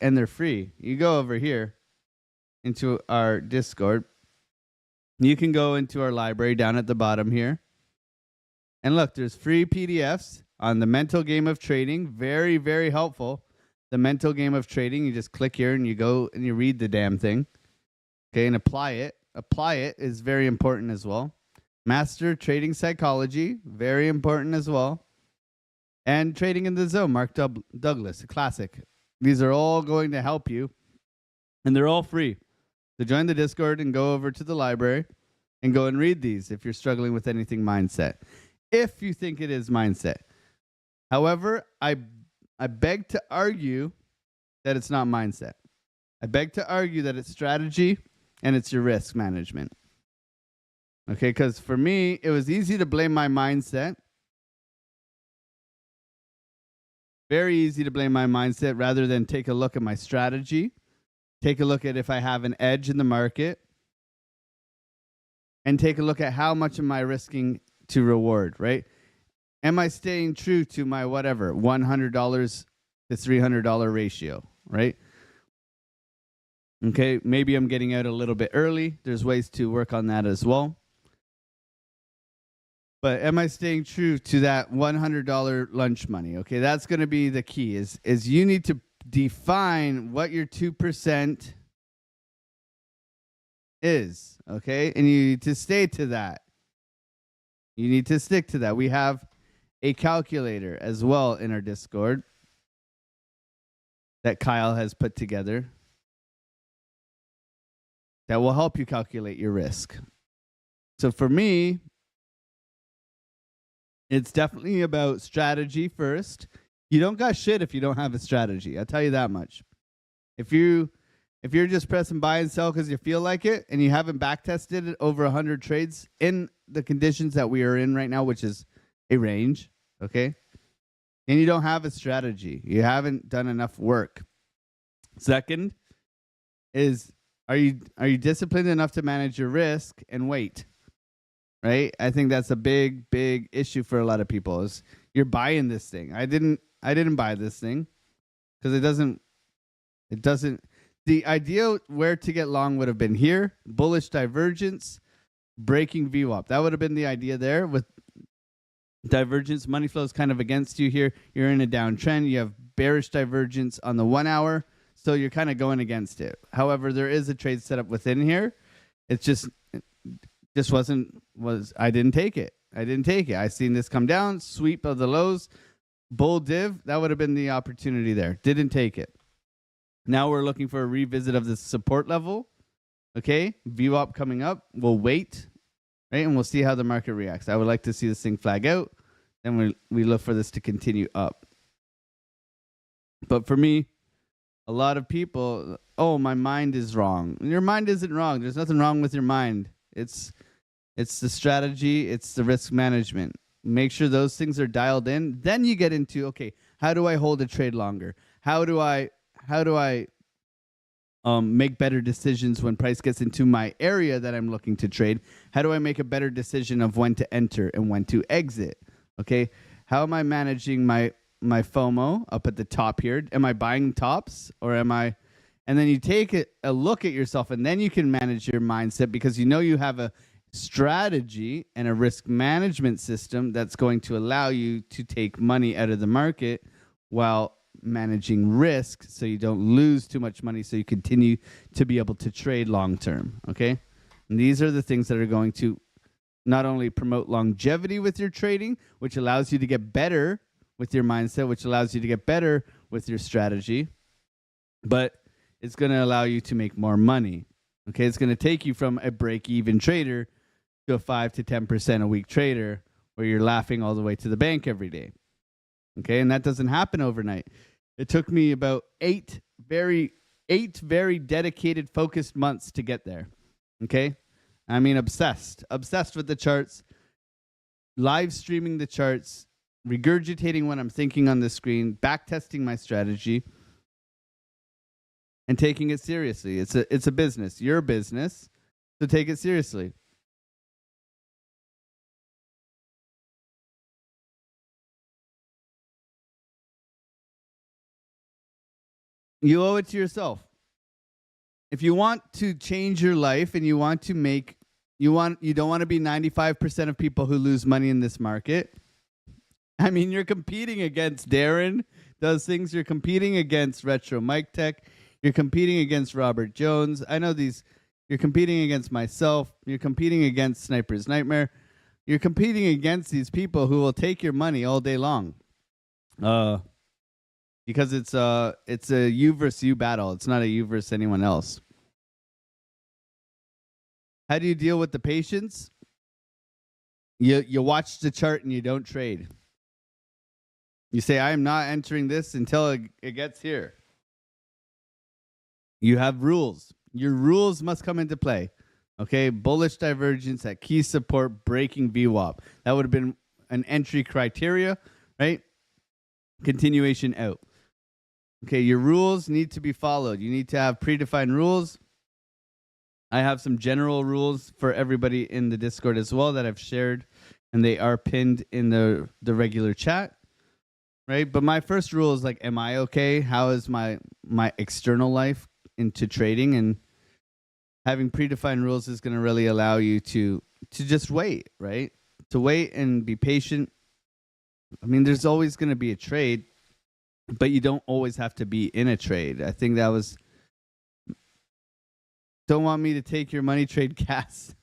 And they're free. You go over here into our Discord. You can go into our library down at the bottom here. And look, there's free PDFs on the mental game of trading. Very, very helpful. The mental game of trading. You just click here and you go and you read the damn thing. Okay, and apply it. Apply it is very important as well. Master trading psychology, very important as well. And trading in the zone, Mark Douglas, a classic. These are all going to help you, and they're all free. So join the Discord and go over to the library and go and read these if you're struggling with anything mindset. If you think it is mindset. However, I beg to argue that it's not mindset. I beg to argue that it's strategy and it's your risk management. Okay, because for me, it was easy to blame my mindset. Very easy to blame my mindset rather than take a look at my strategy. Take a look at if I have an edge in the market. And take a look at how much am I risking to reward, right? Am I staying true to my whatever, $100 to $300 ratio, right? Okay, maybe I'm getting out a little bit early. There's ways to work on that as well. But am I staying true to that $100 lunch money? Okay, that's going to be the key is you need to define what your 2% is, okay? And you need to stay to that. You need to stick to that. We have a calculator as well in our Discord that Kyle has put together that will help you calculate your risk. So for me, it's definitely about strategy first. You don't got shit if you don't have a strategy. I'll tell you that much. If you're just pressing buy and sell because you feel like it and you haven't back tested it over 100 trades in the conditions that we are in right now, which is a range, okay? And you don't have a strategy. You haven't done enough work. Second is, are you disciplined enough to manage your risk and wait? Right? I think that's a big issue for a lot of people is you're buying this thing. I didn't buy this thing because it doesn't the idea where to get long would have been here, bullish divergence, breaking VWAP. That would have been the idea there with divergence. Money flow is kind of against you here. You're in a downtrend. You have bearish divergence on the 1 hour. So you're kind of going against it. However, there is a trade setup within here. It's just I didn't take it. I seen this come down, sweep of the lows, bull div. That would have been the opportunity there. Didn't take it. Now we're looking for a revisit of the support level. Okay, VWAP coming up. We'll wait, right? And we'll see how the market reacts. I would like to see this thing flag out. Then we look for this to continue up. But for me, a lot of people, oh, my mind is wrong. Your mind isn't wrong. There's nothing wrong with your mind. It's the strategy. It's the risk management. Make sure those things are dialed in. Then you get into, okay, how do I hold a trade longer? How do I make better decisions when price gets into my area that I'm looking to trade? How do I make a better decision of when to enter and when to exit? Okay, how am I managing my FOMO up at the top here? Am I buying tops or am I? And then you take a look at yourself and then you can manage your mindset because you know you have a strategy and a risk management system that's going to allow you to take money out of the market while managing risk so you don't lose too much money so you continue to be able to trade long term, okay? And these are the things that are going to not only promote longevity with your trading, which allows you to get better with your mindset, which allows you to get better with your strategy, but it's going to allow you to make more money, okay? It's going to take you from a break-even trader to a 5 to 10% a week trader where you're laughing all the way to the bank every day. Okay, and that doesn't happen overnight. It took me about eight very dedicated, focused months to get there. Okay, I mean obsessed with the charts, live streaming the charts, regurgitating what I'm thinking on the screen, back testing my strategy, and taking it seriously. It's a business. You're a business, so take it seriously. You owe it to yourself. If you want to change your life and you want to make you don't want to be 95% of people who lose money in this market. I mean, you're competing against Darren does things. You're competing against Retro Mike Tech. You're competing against Robert Jones. I know these. You're competing against myself. You're competing against Sniper's Nightmare. You're competing against these people who will take your money all day long. Because it's a you versus you battle. It's not a you versus anyone else. How do you deal with the patience? You watch the chart and you don't trade. You say, I am not entering this until it gets here. You have rules. Your rules must come into play. Okay, bullish divergence at key support, breaking VWAP. That would have been an entry criteria, right? Continuation out. Okay, your rules need to be followed. You need to have predefined rules. I have some general rules for everybody in the Discord as well that I've shared, and they are pinned in the regular chat, right? But my first rule is like, am I okay? How is my external life into trading? And having predefined rules is going to really allow you to just wait, right? To wait and be patient. I mean, there's always going to be a trade, but you don't always have to be in a trade. I think that was... Don't want me to take your money, trade gas.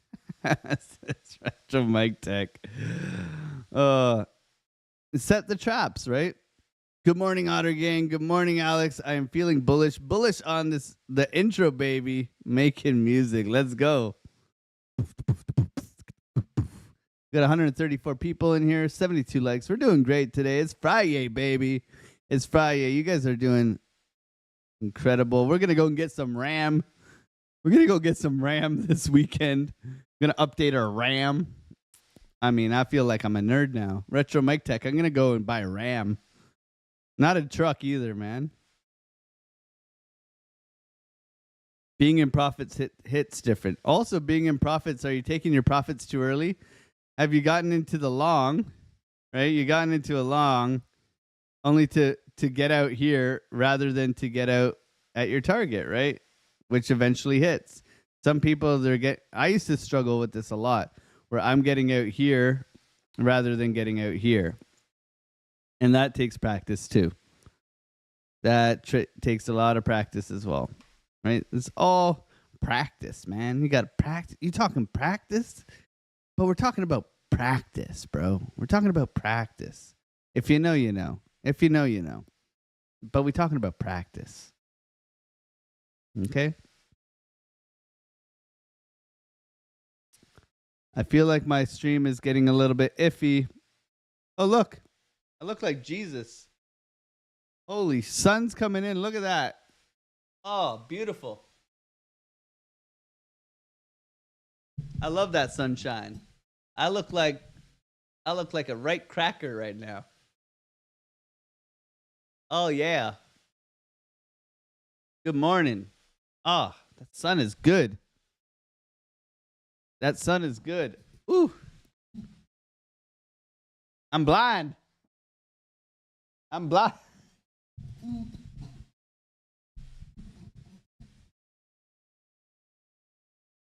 It's Retro Mike Tech. Set the traps, right? Good morning, Otter Gang. Good morning, Alex. I am feeling bullish. Bullish on the intro, baby. Making music. Let's go. Got 134 people in here, 72 likes. We're doing great today. It's Friday, baby. It's Friday. You guys are doing incredible. We're going to go and get some RAM. We're going to go get some RAM this weekend. We're going to update our RAM. I mean, I feel like I'm a nerd now. Retro Mike Tech. I'm going to go and buy RAM. Not a truck either, man. Being in profits hits different. Also, being in profits, are you taking your profits too early? Have you gotten into the long, right? You gotten into a long only to get out here rather than to get out at your target, right? Which eventually hits. Some people, I used to struggle with this a lot, where I'm getting out here rather than getting out here. And that takes practice too. That takes a lot of practice as well, right? It's all practice, man. You got to practice. You talking practice? But we're talking about practice, bro. We're talking about practice. If you know, you know. If you know, you know. But we're talking about practice. Okay? I feel like my stream is getting a little bit iffy. Oh, look. I look like Jesus. Holy, sun's coming in. Look at that. Oh, beautiful. I love that sunshine. I look like a right cracker right now. Oh, yeah. Good morning. Ah, that sun is good. That sun is good. Ooh. I'm blind. I'm blind.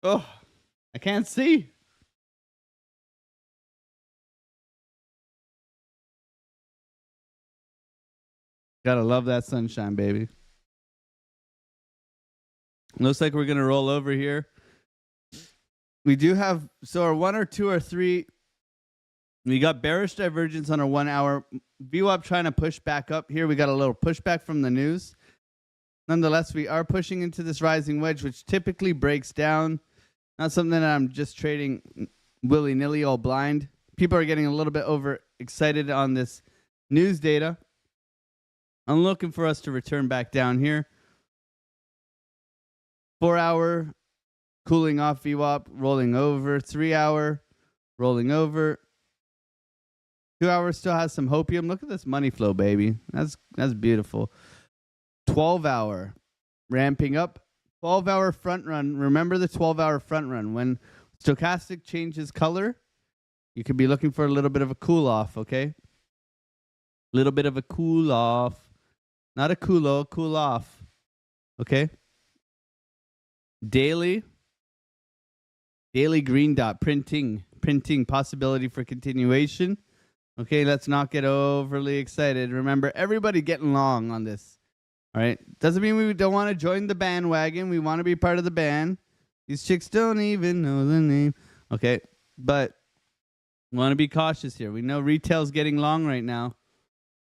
Oh, I can't see. Gotta love that sunshine, baby. Looks like we're gonna roll over here. We do have, so our 1 or 2 or 3, we got bearish divergence on our 1 hour. VWAP trying to push back up here. We got a little pushback from the news. Nonetheless, we are pushing into this rising wedge, which typically breaks down. Not something that I'm just trading willy-nilly, all blind. People are getting a little bit overexcited on this news data. I'm looking for us to return back down here. 4 hour cooling off VWAP, rolling over. 3 hour, rolling over. 2 hours still has some hopium. Look at this money flow, baby. That's beautiful. 12 hour ramping up. 12 hour front run. Remember the 12 hour front run. When stochastic changes color, you could be looking for a little bit of a cool off, okay? A little bit of a cool off. Not a cool off. Okay. Daily green dot printing possibility for continuation. Okay, let's not get overly excited. Remember, everybody getting long on this. All right. Doesn't mean we don't want to join the bandwagon. We want to be part of the band. These chicks don't even know the name. Okay. But we want to be cautious here. We know retail's getting long right now.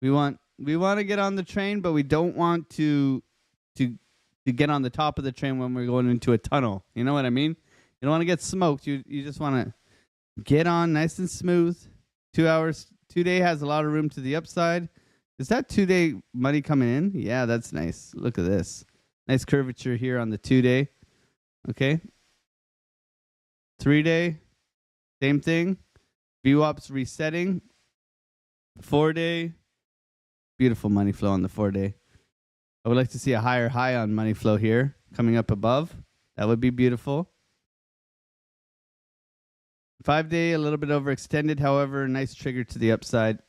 We want to get on the train, but we don't want to get on the top of the train when we're going into a tunnel. You know what I mean? You don't want to get smoked. You just want to get on nice and smooth. 2 hours. 2 day has a lot of room to the upside. Is that 2 day money coming in? Yeah, that's nice. Look at this. Nice curvature here on the 2 day. Okay. 3 day. Same thing. VWAP's resetting. 4 day. Beautiful money flow on the 4 day. I would like to see a higher high on money flow here coming up above. That would be beautiful. 5 day, a little bit overextended. However, nice trigger to the upside.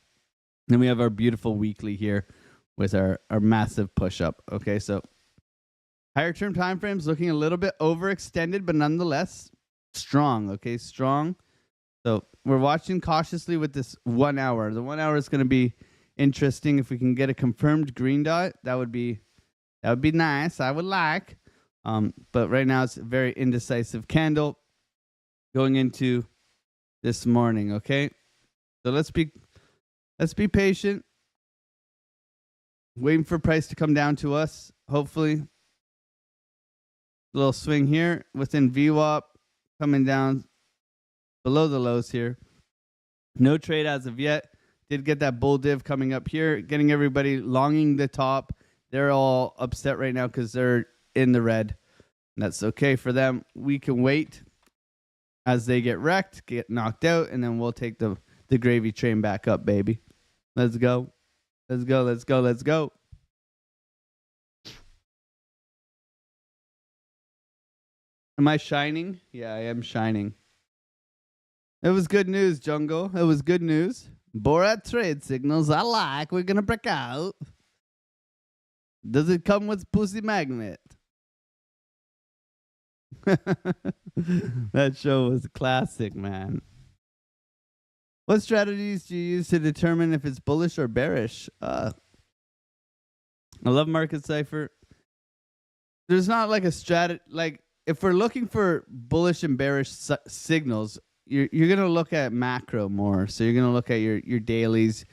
Then we have our beautiful weekly here with our massive push up. Okay, so higher term time frames looking a little bit overextended, but nonetheless strong. Okay, strong. So we're watching cautiously with this 1 hour. The 1 hour is going to be interesting. If we can get a confirmed green dot, that would be nice. I would like. But right now it's a very indecisive candle going into this morning. Okay, so let's be patient, waiting for price to come down to us. Hopefully, a little swing here within VWAP, coming down below the lows here. No trade as of yet. Did get that bull div coming up here, getting everybody longing the top. They're all upset right now because they're in the red. That's okay for them. We can wait as they get wrecked, get knocked out, and then we'll take the gravy train back up, baby. Let's go. Let's go. Let's go. Let's go. Am I shining? Yeah, I am shining. It was good news, Jungle. It was good news. Borat trade signals I like. We're going to break out. Does it come with pussy magnet? That show was classic, man. What strategies do you use to determine if it's bullish or bearish? I love Market Cipher. There's not like a strat. Like if we're looking for bullish and bearish signals, you're gonna look at macro more. So you're gonna look at your dailies,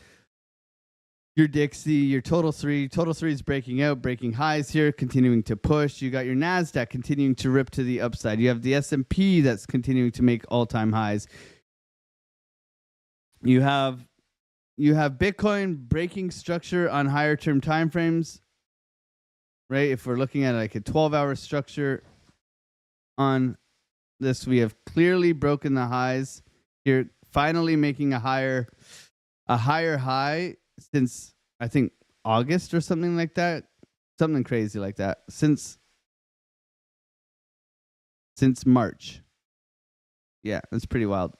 your Dixie, your total three. Total three is breaking out, breaking highs here, continuing to push. You got your Nasdaq continuing to rip to the upside. You have the S&P that's continuing to make all-time highs. You have Bitcoin breaking structure on higher term time frames, right? If we're looking at like a 12-hour structure on this, we have clearly broken the highs here, finally making a higher high since I think August or something like that, something crazy like that, since March. Yeah, that's pretty wild.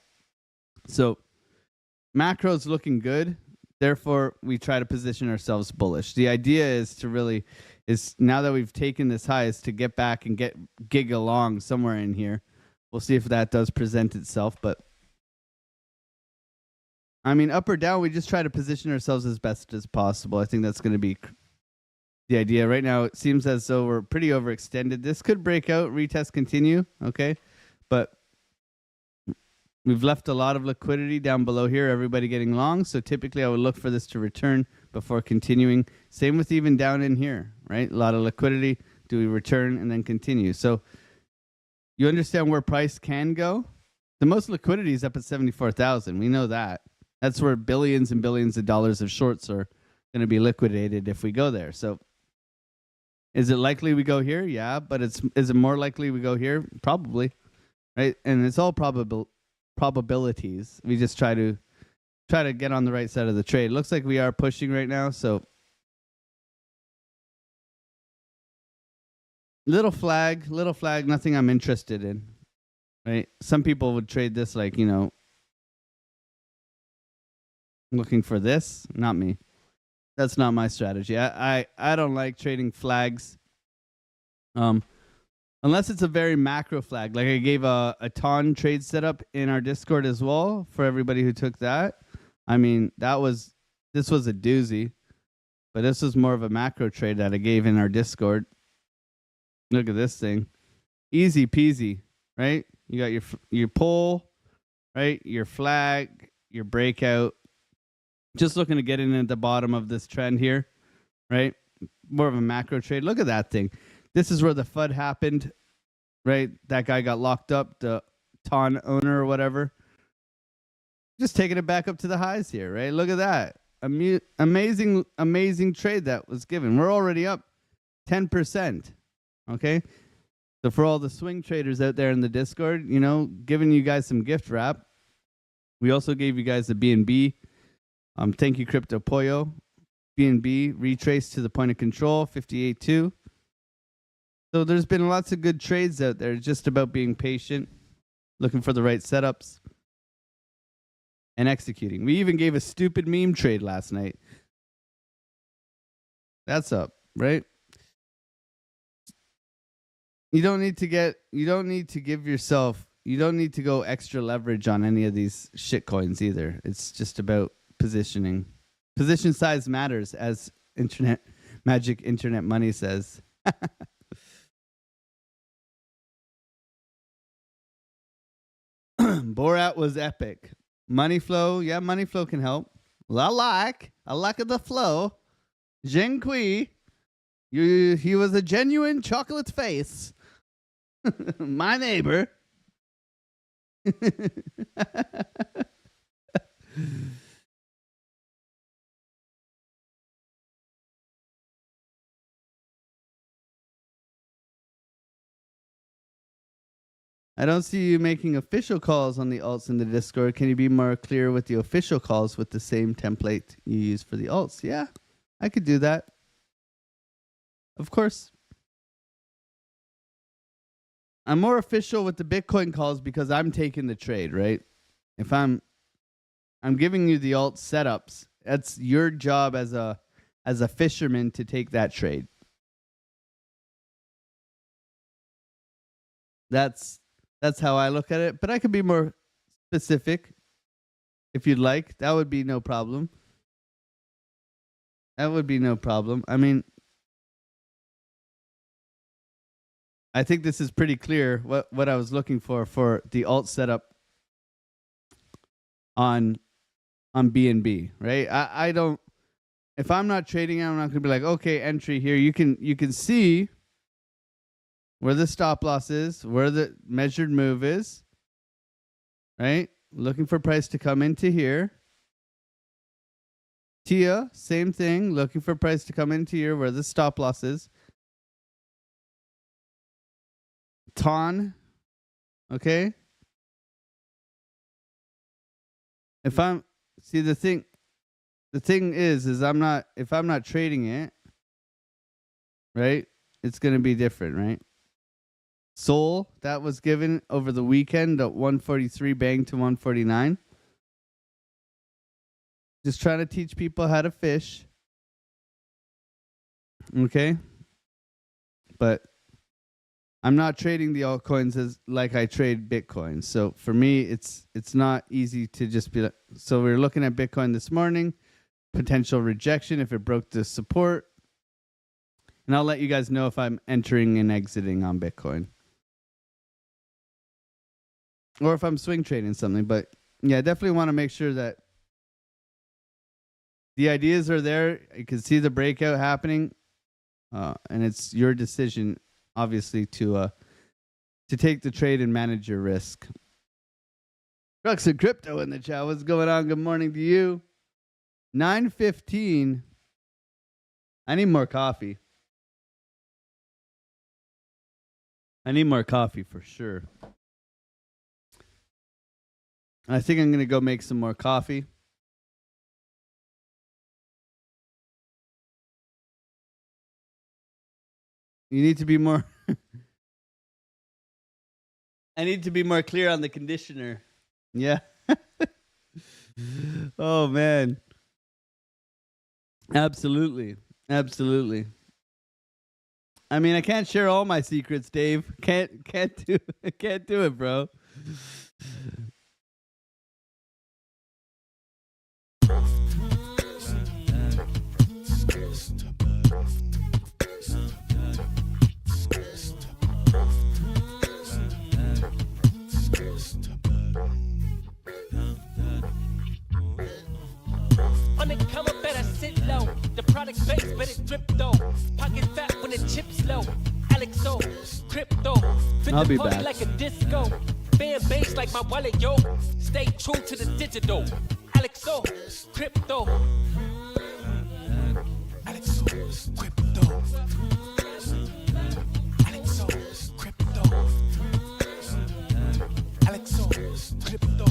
So macro's looking good. Therefore, we try to position ourselves bullish. The idea is now that we've taken this high is to get back and gig along somewhere in here. We'll see if that does present itself. But I mean, up or down, we just try to position ourselves as best as possible. I think that's going to be the idea. Right now, it seems as though we're pretty overextended. This could break out, retest, continue. Okay. But we've left a lot of liquidity down below here, everybody getting long. So typically I would look for this to return before continuing. Same with even down in here, right? A lot of liquidity. Do we return and then continue? So you understand where price can go? The most liquidity is up at 74,000. We know that. That's where billions and billions of dollars of shorts are going to be liquidated if we go there. So is it likely we go here? Yeah, but is it more likely we go here? Probably, right? And it's all probabilities. We just try to get on the right side of the trade. Looks like we are pushing right now, so little flag, nothing I'm interested in. Right? Some people would trade this like, looking for this. Not me. That's not my strategy. I don't like trading flags. Unless it's a very macro flag. Like I gave a ton trade setup in our Discord as well for everybody who took that. I mean, this was a doozy, but this was more of a macro trade that I gave in our Discord. Look at this thing. Easy peasy, right? You got your pull, right? Your flag, your breakout. Just looking to get in at the bottom of this trend here, right? More of a macro trade. Look at that thing. This is where the FUD happened, right? That guy got locked up, the Ton owner or whatever. Just taking it back up to the highs here, right? Look at that. Amazing, amazing trade that was given. We're already up 10%. Okay. So for all the swing traders out there in the Discord, you know, giving you guys some gift wrap. We also gave you guys the BNB. Thank you, Crypto Pollo. BNB retraced to the point of control, 58.2. So there's been lots of good trades out there. It's just about being patient, looking for the right setups, and executing. We even gave a stupid meme trade last night. That's up, right? You don't need to go extra leverage on any of these shit coins either. It's just about positioning. Position size matters, as Magic Internet Money says. Borat was epic. Money flow, yeah, money flow can help. I like the flow. Zheng Kui, he was a genuine chocolate face. My neighbor. I don't see you making official calls on the alts in the Discord. Can you be more clear with the official calls with the same template you use for the alts? Yeah, I could do that. Of course. I'm more official with the Bitcoin calls because I'm taking the trade, right? If I'm giving you the alt setups, that's your job as a fisherman to take that trade. That's how I look at it, but I could be more specific if you'd like. That would be no problem. I mean, I think this is pretty clear what I was looking for the alt setup on BNB, right? I don't, if I'm not trading, I'm not going to be like, okay, entry here. You can see where the stop loss is, where the measured move is, right? Looking for price to come into here. TIA, same thing, looking for price to come into here where the stop loss is. TON, okay? If I'm, see the thing is if I'm not trading it, right? It's going to be different, right? Sol, that was given over the weekend at 143, bang to 149. Just trying to teach people how to fish. Okay? But I'm not trading the altcoins as like I trade Bitcoin. So for me, it's not easy to just be like, so we were looking at Bitcoin this morning, potential rejection if it broke the support. And I'll let you guys know if I'm entering and exiting on Bitcoin. Or if I'm swing trading something. But yeah, I definitely want to make sure that the ideas are there. You can see the breakout happening. And it's your decision, obviously, to take the trade and manage your risk. Crux of Crypto in the chat. What's going on? Good morning to you. 9:15. I need more coffee. I need more coffee for sure. I think I'm going to go make some more coffee. You need to be more... I need to be more clear on the conditioner. Yeah. Oh, man. Absolutely. Absolutely. I mean, I can't share all my secrets, Dave. Can't do it, bro. On the come up, better sit low. The product base, better drip though. Pocket fat when the chips low. Alex O, crypto. Fit I'll the be party back. like a disco. Band bass like my wallet, yo. Stay true to the digital. Alex O, crypto. Alex O, crypto. Alex O, crypto. Alex O, crypto.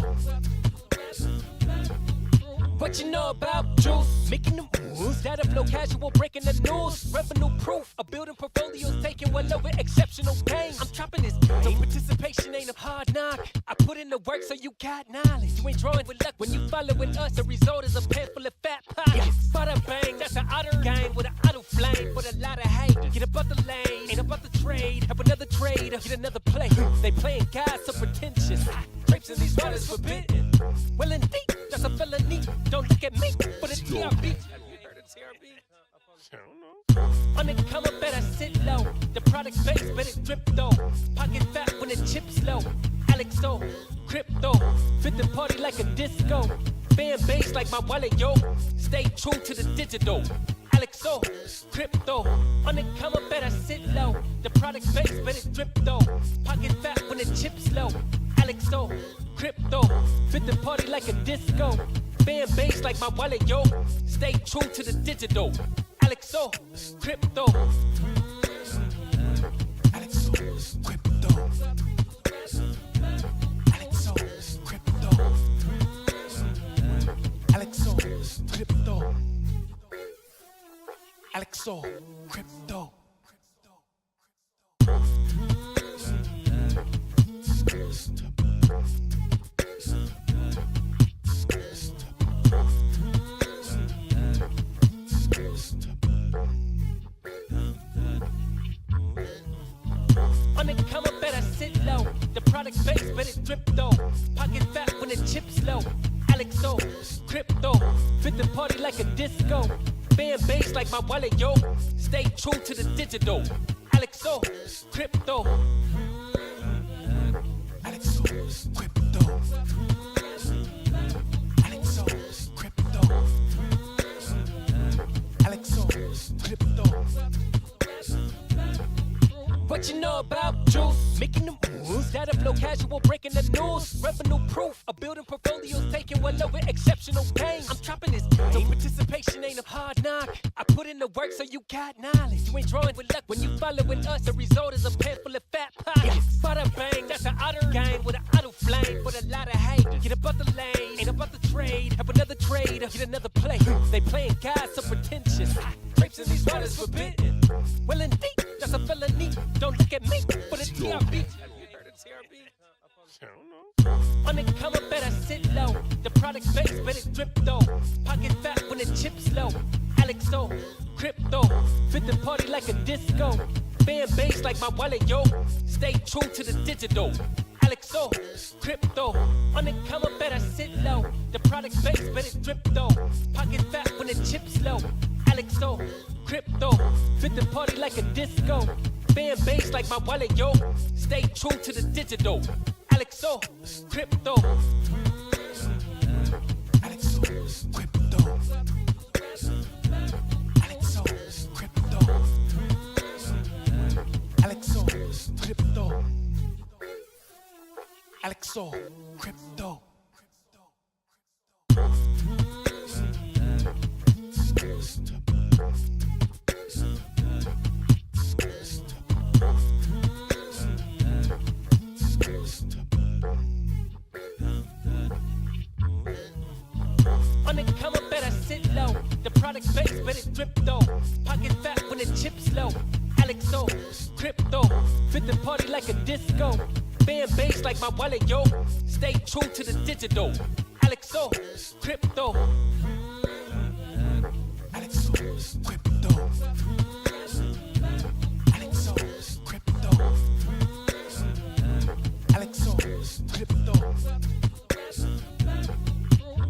What you know about juice? Making the moves, data flow casual, breaking the news. Revenue proof, a building portfolios taking well over exceptional gain. I'm chopping this so participation ain't a hard knock. I put in the work so you got knowledge. You ain't drawing with luck when you following us. The result is a pen full of fat pockets. Bada bang, that's an otter gang with an auto flame. With a lot of hate, get about the lane, ain't about the trade. Have another trade, get another play. They playing God so pretentious. Grapes in these waters forbidden. Well indeed, that's a felony. Don't look at me for the TRB. On the come up, better sit low. The product base, better drip though. Pocket fat when the chips low. Alex O, crypto. Fit the party like a disco. Band bass like my wallet, yo. Stay true to the digital. Alex O, crypto. On the come up, better sit low. The product base, better drip though. Pocket fat when the chips low. Alex O, crypto. Fit the party like a disco. Band bass like my wallet, yo. Stay true to the digital. Alex O, crypto. Alex O, crypto. Alex O, crypto. Alex O, crypto. Alex O, crypto. On the come up, better sit low. The product base, better drip though. Pocket fat when the chips low. Alex O, crypto. Fit the party like a disco. Band bass like my wallet, yo. Stay true to the digital. Alex O, crypto. Alex O, crypto. Alex O, crypto. Alex O, crypto. What you know about juice? Making the moves, data flow casual, breaking the news. Revenue proof, a building portfolios taking well over exceptional gain. I'm chopping this so participation ain't a hard knock. I put in the work so you got knowledge. You ain't drawing with luck when you following us. The result is a pen full of fat pockets. Bada bang, that's an otter gang with an auto flame. With a lot of hate, get about the lane, ain't about the trade. Have another trade, get another play. They playing God so pretentious. Grapes in these waters forbidden. Well indeed, that's a felony. Don't look at me for the TRB. On the come up, better sit low. The product base, better drip though. Pocket fat when the chips low. Alex O, crypto. Fit the party like a disco. Band bass like my wallet, yo. Stay true to the digital. Alex O, crypto. On the come up, better sit low. The product base, better drip though. Pocket fat when the chips low. Alex O, crypto. Fit the party like a disco. Band bass like my wallet, yo. Stay true to the digital. Alex O, crypto. Alex O, crypto. Alex O, crypto. Alex O, crypto. Alex O, crypto. On the come up, better sit low. The product base, better drip though. Pocket fat when the chips low. Alex O, crypto. Fit the party like a disco. Band bass like my wallet, yo. Stay true to the digital. Alex O, crypto. Alex O, crypto. Alex crypto.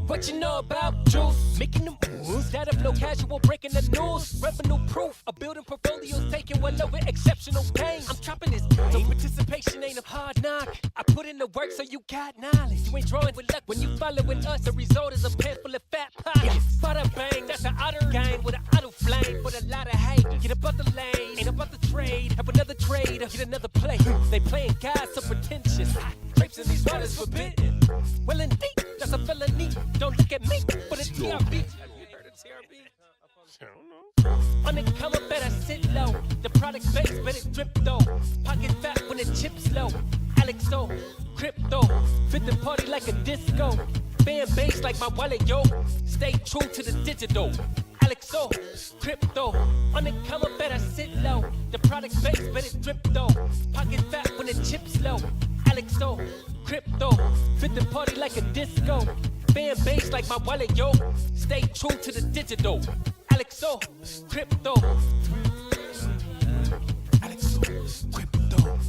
What you know about juice? Making them moves, data flow casual, breaking the news. Revenue proof, a building portfolios taking well over exceptional pain. I'm chopping this so participation ain't a hard knock. I put in the work so you got knowledge. You ain't drawing with luck when you following us. The result is a pen full of fat pockets. Bada bang, that's an otter game with an auto flame. With a lot of hate, get above the lane, ain't about the trade. Have another trade, get another play. They playing God so pretentious. Grapes in these waters forbidden. Well indeed, that's a felony. Don't look at me for the TRB. Have you heard of TRB? I don't know. On the cover, better sit low. The product base, better drip though. Pocket fat when the chips low. Alex O, crypto. Fit the party like a disco. Fan base like my wallet, yo. Stay true to the digital. Alex O, crypto. On the cover, better sit low. The product base, better drip though. Pocket fat when the chips low. Alex O, crypto. Fit the party like a disco. Fan base like my wallet, yo. Stay true to the digital. Alex O, crypto. Alex O, crypto.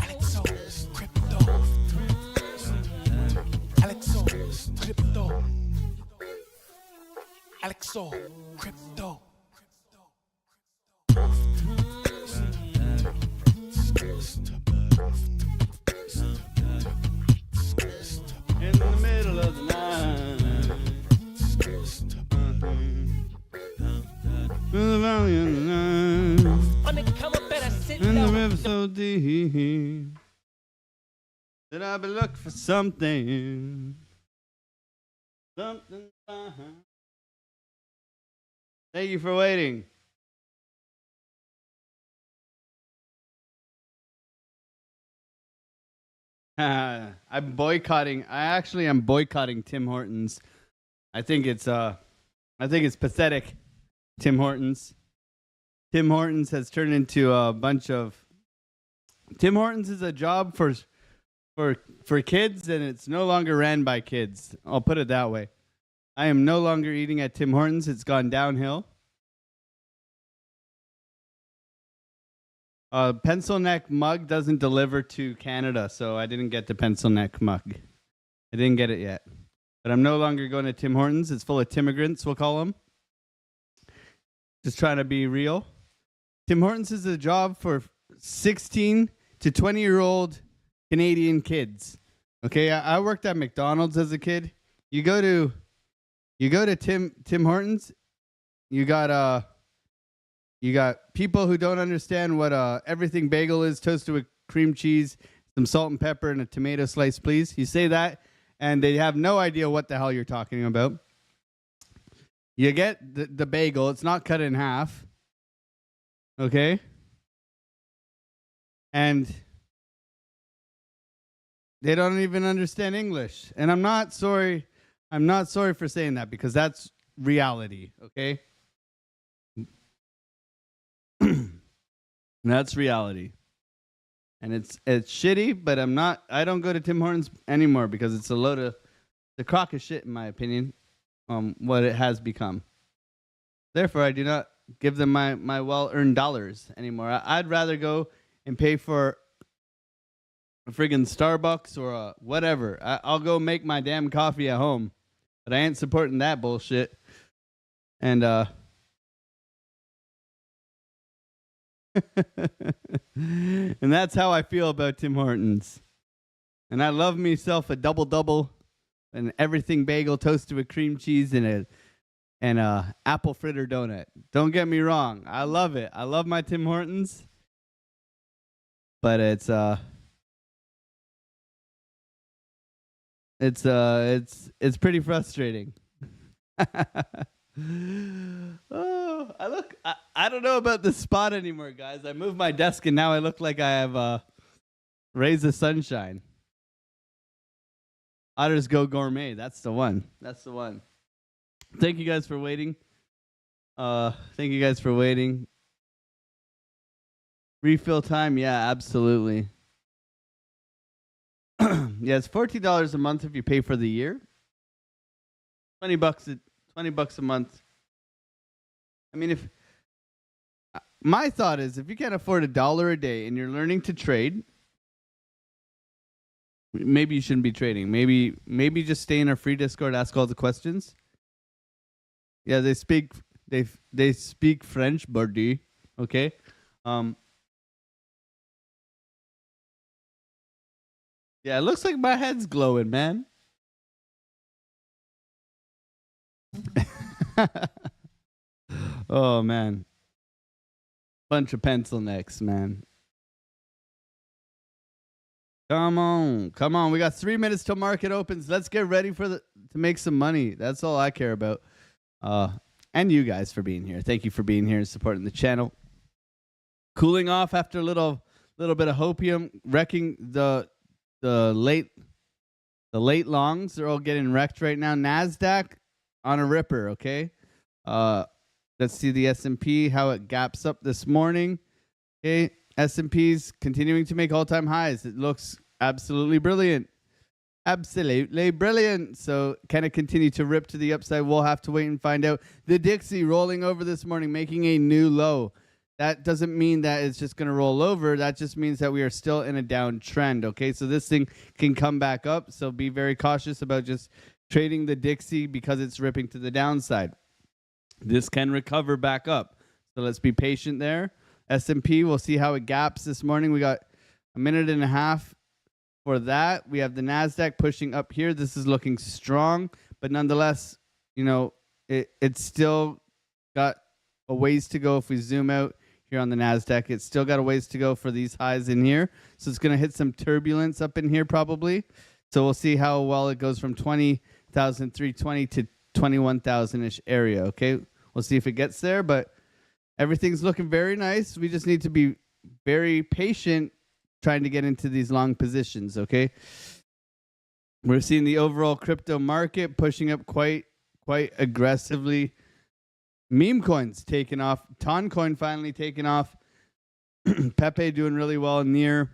Alex O, crypto. Alex O, crypto. Alex O, crypto. In the middle of the night, in the valley of the night, On the cover, better sit in the low. river so deep that I've been looking for something, something. Thank you for waiting. I'm boycotting. I actually am boycotting Tim Hortons. I think it's pathetic. Tim Hortons. Tim Hortons has turned into a bunch of. Tim Hortons is a job for kids, and it's no longer ran by kids. I'll put it that way. I am no longer eating at Tim Hortons. It's gone downhill. Pencil neck mug doesn't deliver to Canada, so I didn't get the pencil neck mug. I didn't get it yet. But I'm no longer going to Tim Hortons. It's full of Timmigrants, we'll call them. Just trying to be real. Tim Hortons is a job for 16 to 20-year-old Canadian kids. Okay, I worked at McDonald's as a kid. You go to Tim Hortons, you got people who don't understand what everything bagel is, toasted with cream cheese, some salt and pepper, and a tomato slice, please. You say that, and they have no idea what the hell you're talking about. You get the bagel. It's not cut in half. Okay? And they don't even understand English. And I'm not sorry for saying that, because that's reality, okay? That's reality. And it's shitty, but I don't go to Tim Hortons anymore because it's the crock of shit, in my opinion, what it has become. Therefore, I do not give them my well-earned dollars anymore. I'd rather go and pay for a friggin' Starbucks or whatever. I'll go make my damn coffee at home, but I ain't supporting that bullshit. And and that's how I feel about Tim Hortons. And I love myself a double, an everything bagel toasted with cream cheese and a apple fritter donut. Don't get me wrong, I love it. I love my Tim Hortons, but it's pretty frustrating. Oh, I don't know about the spot anymore, guys. I moved my desk and now I look like I have rays of sunshine. Otters Go Gourmet. That's the one. Thank you guys for waiting. Refill time? Yeah, absolutely. Yeah, it's $14 a month if you pay for the year. $20 a month. I mean, if my thought is, if you can't afford $1 a day and you're learning to trade, Maybe you shouldn't be trading. Maybe just stay in our free Discord, ask all the questions. Yeah, they speak French, buddy. Okay. Yeah, it looks like my head's glowing, man. Oh man. Bunch of pencil necks, man. Come on. Come on. We got 3 minutes till market opens. Let's get ready to make some money. That's all I care about. And you guys for being here. Thank you for being here and supporting the channel. Cooling off after a little bit of hopium, wrecking the late longs. They're all getting wrecked right now. NASDAQ on a ripper, okay? Let's see the S&P, how it gaps up this morning. Okay, S&P's continuing to make all-time highs. It looks absolutely brilliant. Absolutely brilliant. So can it continue to rip to the upside? We'll have to wait and find out. The Dixie rolling over this morning, making a new low. That doesn't mean that it's just going to roll over. That just means that we are still in a downtrend, okay? So this thing can come back up. So be very cautious about just trading the Dixie because it's ripping to the downside. This can recover back up. So let's be patient there. S&P, we'll see how it gaps this morning. We got a minute and a half for that. We have the NASDAQ pushing up here. This is looking strong, but nonetheless, you know, it's still got a ways to go. If we zoom out here on the NASDAQ, it's still got a ways to go for these highs in here. So it's going to hit some turbulence up in here probably. So we'll see how well it goes from 20,320 to 21,000-ish area, okay? We'll see if it gets there, but everything's looking very nice. We just need to be very patient trying to get into these long positions, okay? We're seeing the overall crypto market pushing up quite aggressively. Meme coins taking off. Toncoin finally taking off. Pepe doing really well near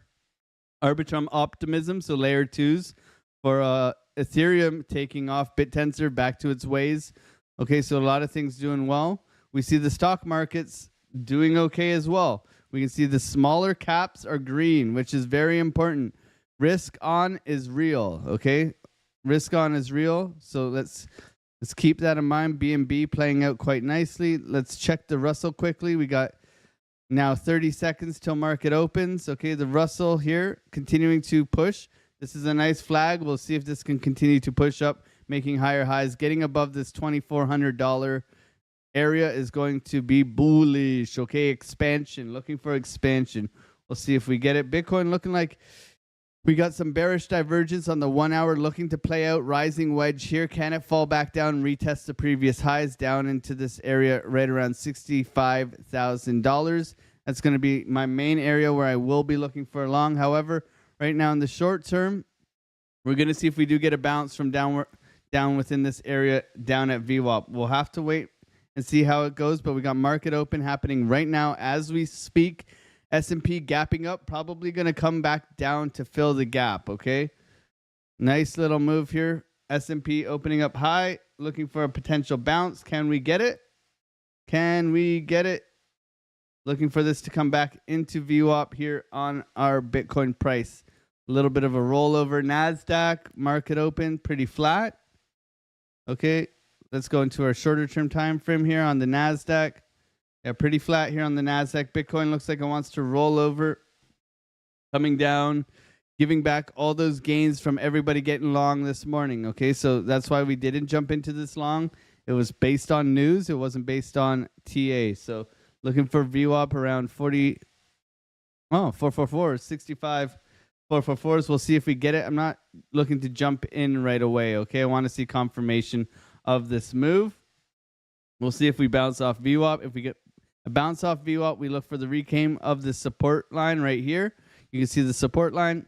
Arbitrum Optimism, so layer 2s for Ethereum taking off, BitTensor back to its ways. Okay, so a lot of things doing well. We see the stock markets doing okay as well. We can see the smaller caps are green, which is very important. Risk on is real, okay? Risk on is real. So let's keep that in mind. BNB playing out quite nicely. Let's check the Russell quickly. We got now 30 seconds till market opens. Okay, the Russell here continuing to push. This is a nice flag. We'll see if this can continue to push up, making higher highs. Getting above this $2,400 area is going to be bullish. Okay, expansion. Looking for expansion. We'll see if we get it. Bitcoin looking like we got some bearish divergence on the 1 hour, looking to play out. Rising wedge here. Can it fall back down and retest the previous highs down into this area right around $65,000? That's going to be my main area where I will be looking for a long. However, right now in the short term, we're going to see if we do get a bounce from down within this area down at VWAP. We'll have to wait and see how it goes, but we got market open happening right now as we speak. S&P gapping up, probably going to come back down to fill the gap, okay? Nice little move here. S&P opening up high, looking for a potential bounce. Can we get it? Can we get it? Looking for this to come back into VWAP here on our Bitcoin price. A little bit of a rollover. NASDAQ, market open, pretty flat. Okay, let's go into our shorter term time frame here on the NASDAQ. Yeah, pretty flat here on the NASDAQ. Bitcoin looks like it wants to roll over. Coming down, giving back all those gains from everybody getting long this morning. Okay, so that's why we didn't jump into this long. It was based on news. It wasn't based on TA. So looking for VWAP around 444, 65, 444s. We'll see if we get it. I'm not looking to jump in right away, okay? I want to see confirmation of this move. We'll see if we bounce off VWAP. If we get a bounce off VWAP, we look for the reclaim of the support line right here. You can see the support line.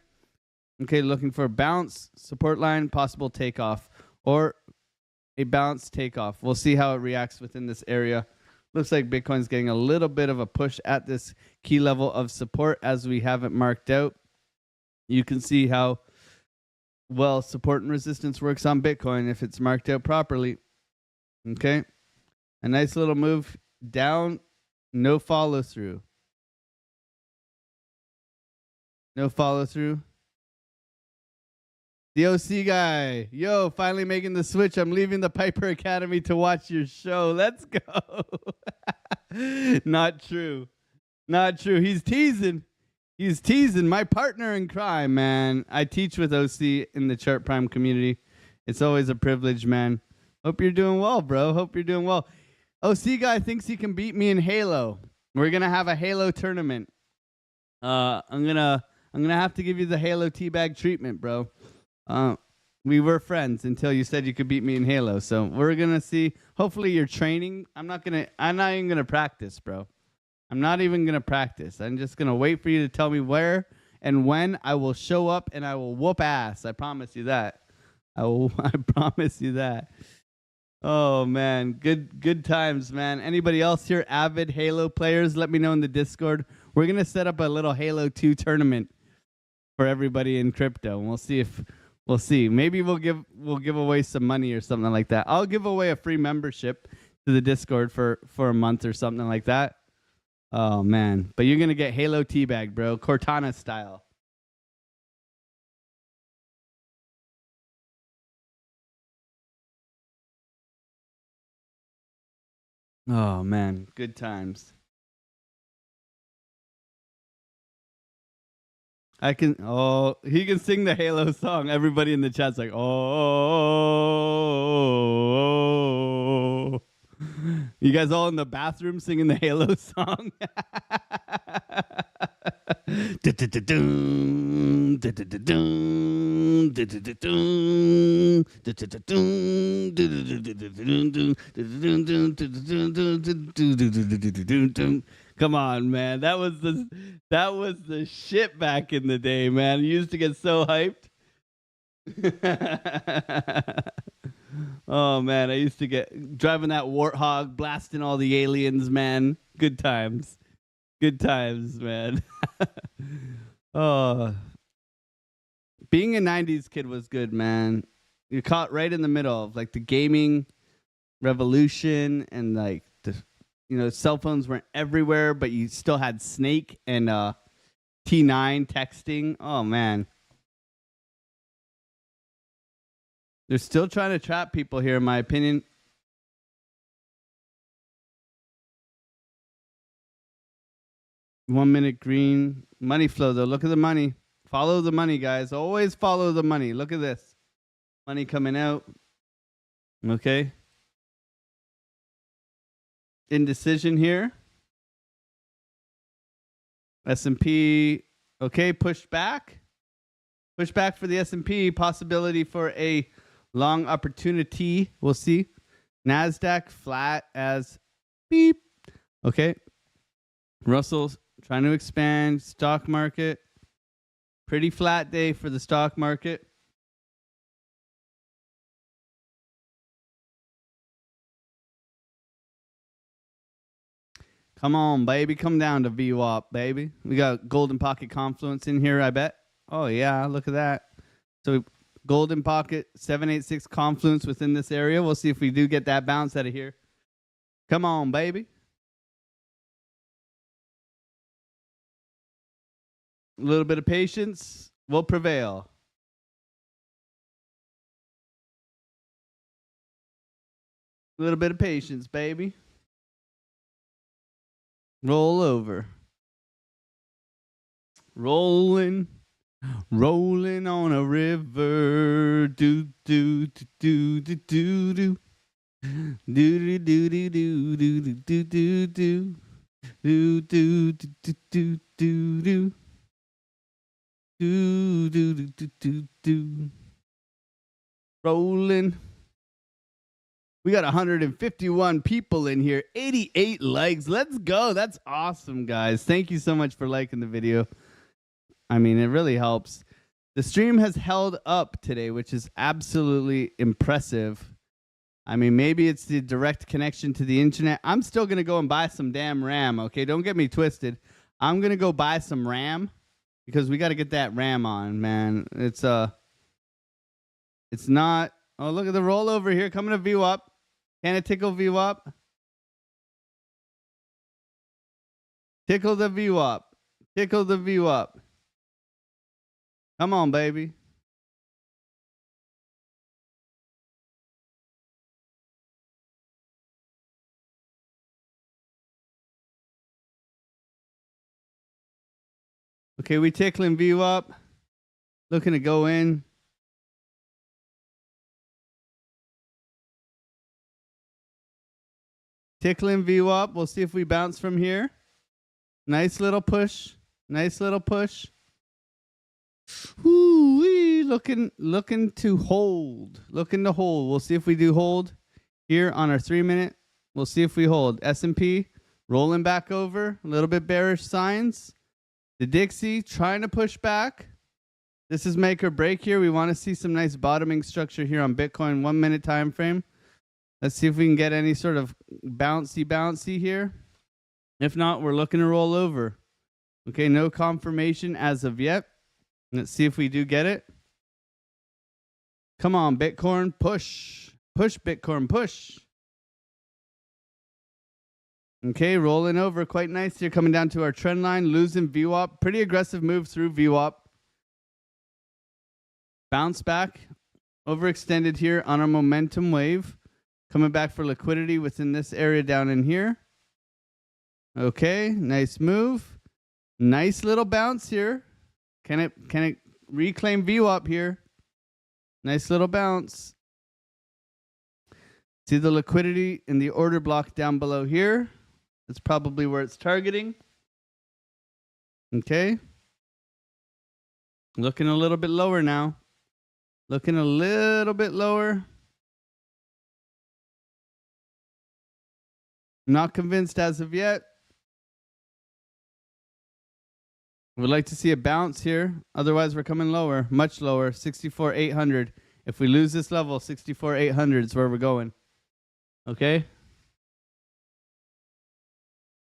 Okay, looking for a bounce, support line, possible takeoff, or a bounce takeoff. We'll see how it reacts within this area. Looks like Bitcoin's getting a little bit of a push at this key level of support as we have it marked out. You can see how well support and resistance works on Bitcoin if it's marked out properly. Okay, a nice little move down, no follow through. No follow through. The OC guy. Yo, finally making the switch. I'm leaving the Piper Academy to watch your show. Let's go. Not true. Not true. He's teasing. He's teasing. My partner in crime, man. I teach with OC in the Chart Prime community. It's always a privilege, man. Hope you're doing well, bro. Hope you're doing well. OC guy thinks he can beat me in Halo. We're gonna have a Halo tournament. I'm gonna have to give you the Halo teabag treatment, bro. We were friends until you said you could beat me in Halo. So we're gonna see. Hopefully you're training. I'm not even gonna practice, bro. I'm not even gonna practice. I'm just gonna wait for you to tell me where and when I will show up and I will whoop ass. I promise you that. I promise you that. Oh man, good times, man. Anybody else here avid Halo players? Let me know in the Discord. We're gonna set up a little Halo 2 tournament for everybody in crypto, and we'll see. Maybe we'll give away some money or something like that. I'll give away a free membership to the Discord for a month or something like that. Oh man, but you're gonna get Halo teabag, bro, Cortana style. Oh man, good times. He can sing the Halo song. Everybody in the chat's like, oh. You guys all in the bathroom singing the Halo song? Come on, man. That was the shit back in the day, man. You used to get so hyped. Oh man, I used to get driving that Warthog, blasting all the aliens, man. Good times. Good times, man. Oh. Being a 90s kid was good, man. You're caught right in the middle of like the gaming revolution and like cell phones weren't everywhere, but you still had Snake and T9 texting. Oh man. They're still trying to trap people here, in my opinion. One minute green. Money flow, though. Look at the money. Follow the money, guys. Always follow the money. Look at this. Money coming out. Okay. Indecision here. S&P. Okay, pushed back. Push back for the S&P. Possibility for a long opportunity. We'll see. NASDAQ flat as beep. Okay. Russell's trying to expand. Stock market. Pretty flat day for the stock market. Come on, baby. Come down to VWAP, baby. We got Golden Pocket Confluence in here, I bet. Oh, yeah. Look at that. So Golden Pocket 786 Confluence within this area. We'll see if we do get that bounce out of here. Come on, baby. A little bit of patience will prevail. A little bit of patience, baby. Roll over. Rolling on a river. Do do do do do do do. Do do do do do do do do do. Do do do do do do do. Do do do do do do. Rolling. We got 151 people in here, 88 likes. Let's go. That's awesome, guys. Thank you so much for liking the video. I mean, it really helps. The stream has held up today, which is absolutely impressive. I mean, maybe it's the direct connection to the internet. I'm still going to go and buy some damn RAM, okay? Don't get me twisted. I'm going to go buy some RAM because we got to get that RAM on, man. It's not. Oh, look at the rollover here coming to VWAP. Can it tickle VWAP? Tickle the VWAP. Tickle the VWAP. Come on, baby. Okay, we tickling view up. Looking to go in. Tickling view up. We'll see if we bounce from here. Nice little push. Nice little push. Woo-wee. Looking to hold. Looking to hold. We'll see if we do hold here on our 3 minute. We'll see if we hold. S&P rolling back over. A little bit bearish signs. The Dixie trying to push back. This is make or break here. We want to see some nice bottoming structure here on Bitcoin 1 minute time frame. Let's see if we can get any sort of bouncy here. If not, we're looking to roll over. Okay, no confirmation as of yet. Let's see if we do get it. Come on, Bitcoin, push. Push, Bitcoin, push. Okay, rolling over quite nice here, coming down to our trend line, losing VWAP. Pretty aggressive move through VWAP. Bounce back, overextended here on our momentum wave. Coming back for liquidity within this area down in here. Okay, nice move. Nice little bounce here. Can it reclaim VWAP here? Nice little bounce. See the liquidity in the order block down below here. That's probably where it's targeting. Okay. Looking a little bit lower now. Looking a little bit lower. Not convinced as of yet. We'd like to see a bounce here. Otherwise, we're coming lower, much lower, 64,800. If we lose this level, 64,800 is where we're going. Okay.